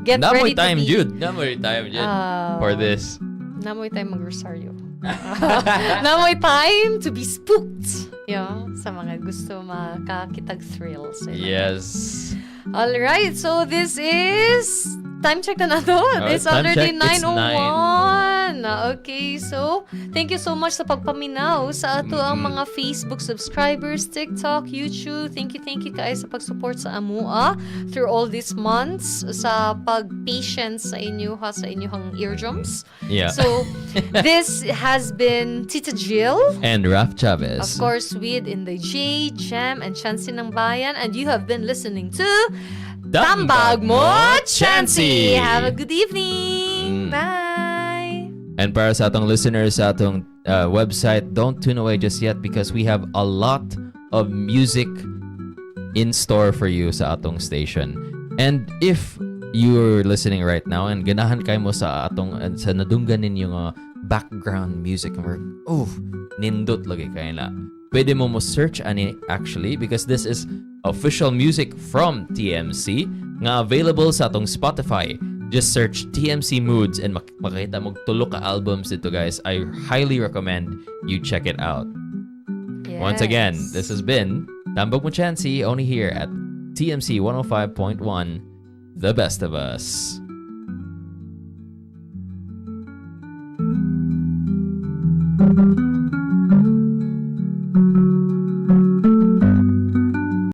Speaker 1: get
Speaker 2: namoy
Speaker 1: ready
Speaker 2: time,
Speaker 1: to be...
Speaker 2: Jude. Namoy time, Jude, for this.
Speaker 1: Namoy time mag-rosaryo. Namoy time to be spooked. Yeah, sa mga gusto makakitag thrill.
Speaker 2: Yes.
Speaker 1: Alright, so this is... Time check na to. It's
Speaker 2: time
Speaker 1: already
Speaker 2: check. It's
Speaker 1: 9:01. Okay, so thank you so much sa pagpaminaw sa ato ang mga Facebook subscribers, TikTok, YouTube. Thank you guys sa pag-support sa amua through all these months, sa pag-patience sa inyo sa inyong eardrums.
Speaker 2: Yeah.
Speaker 1: So this has been Tita Jill.
Speaker 2: And Raf Chavez.
Speaker 1: Of course, with Inday J, Jam, and Chancy ng Bayan. And you have been listening to Tambag mo, Chancy! Have a good evening! Bye!
Speaker 2: And para sa atong listeners sa atong website, don't tune away just yet because we have a lot of music in store for you sa atong station. And if you're listening right now and ganahan kayo mo sa atong sa nadunggan ninyo nga background music, nindot lagi kayo na. Pwede mo search ani actually because this is official music from TMC nga available sa atong Spotify. Just search TMC Moods and makita mo tulo ka albums dito, guys. I highly recommend you check it out.
Speaker 1: Yes.
Speaker 2: Once again, this has been Tambag mo Chancy, only here at TMC 105.1, The Best of Us.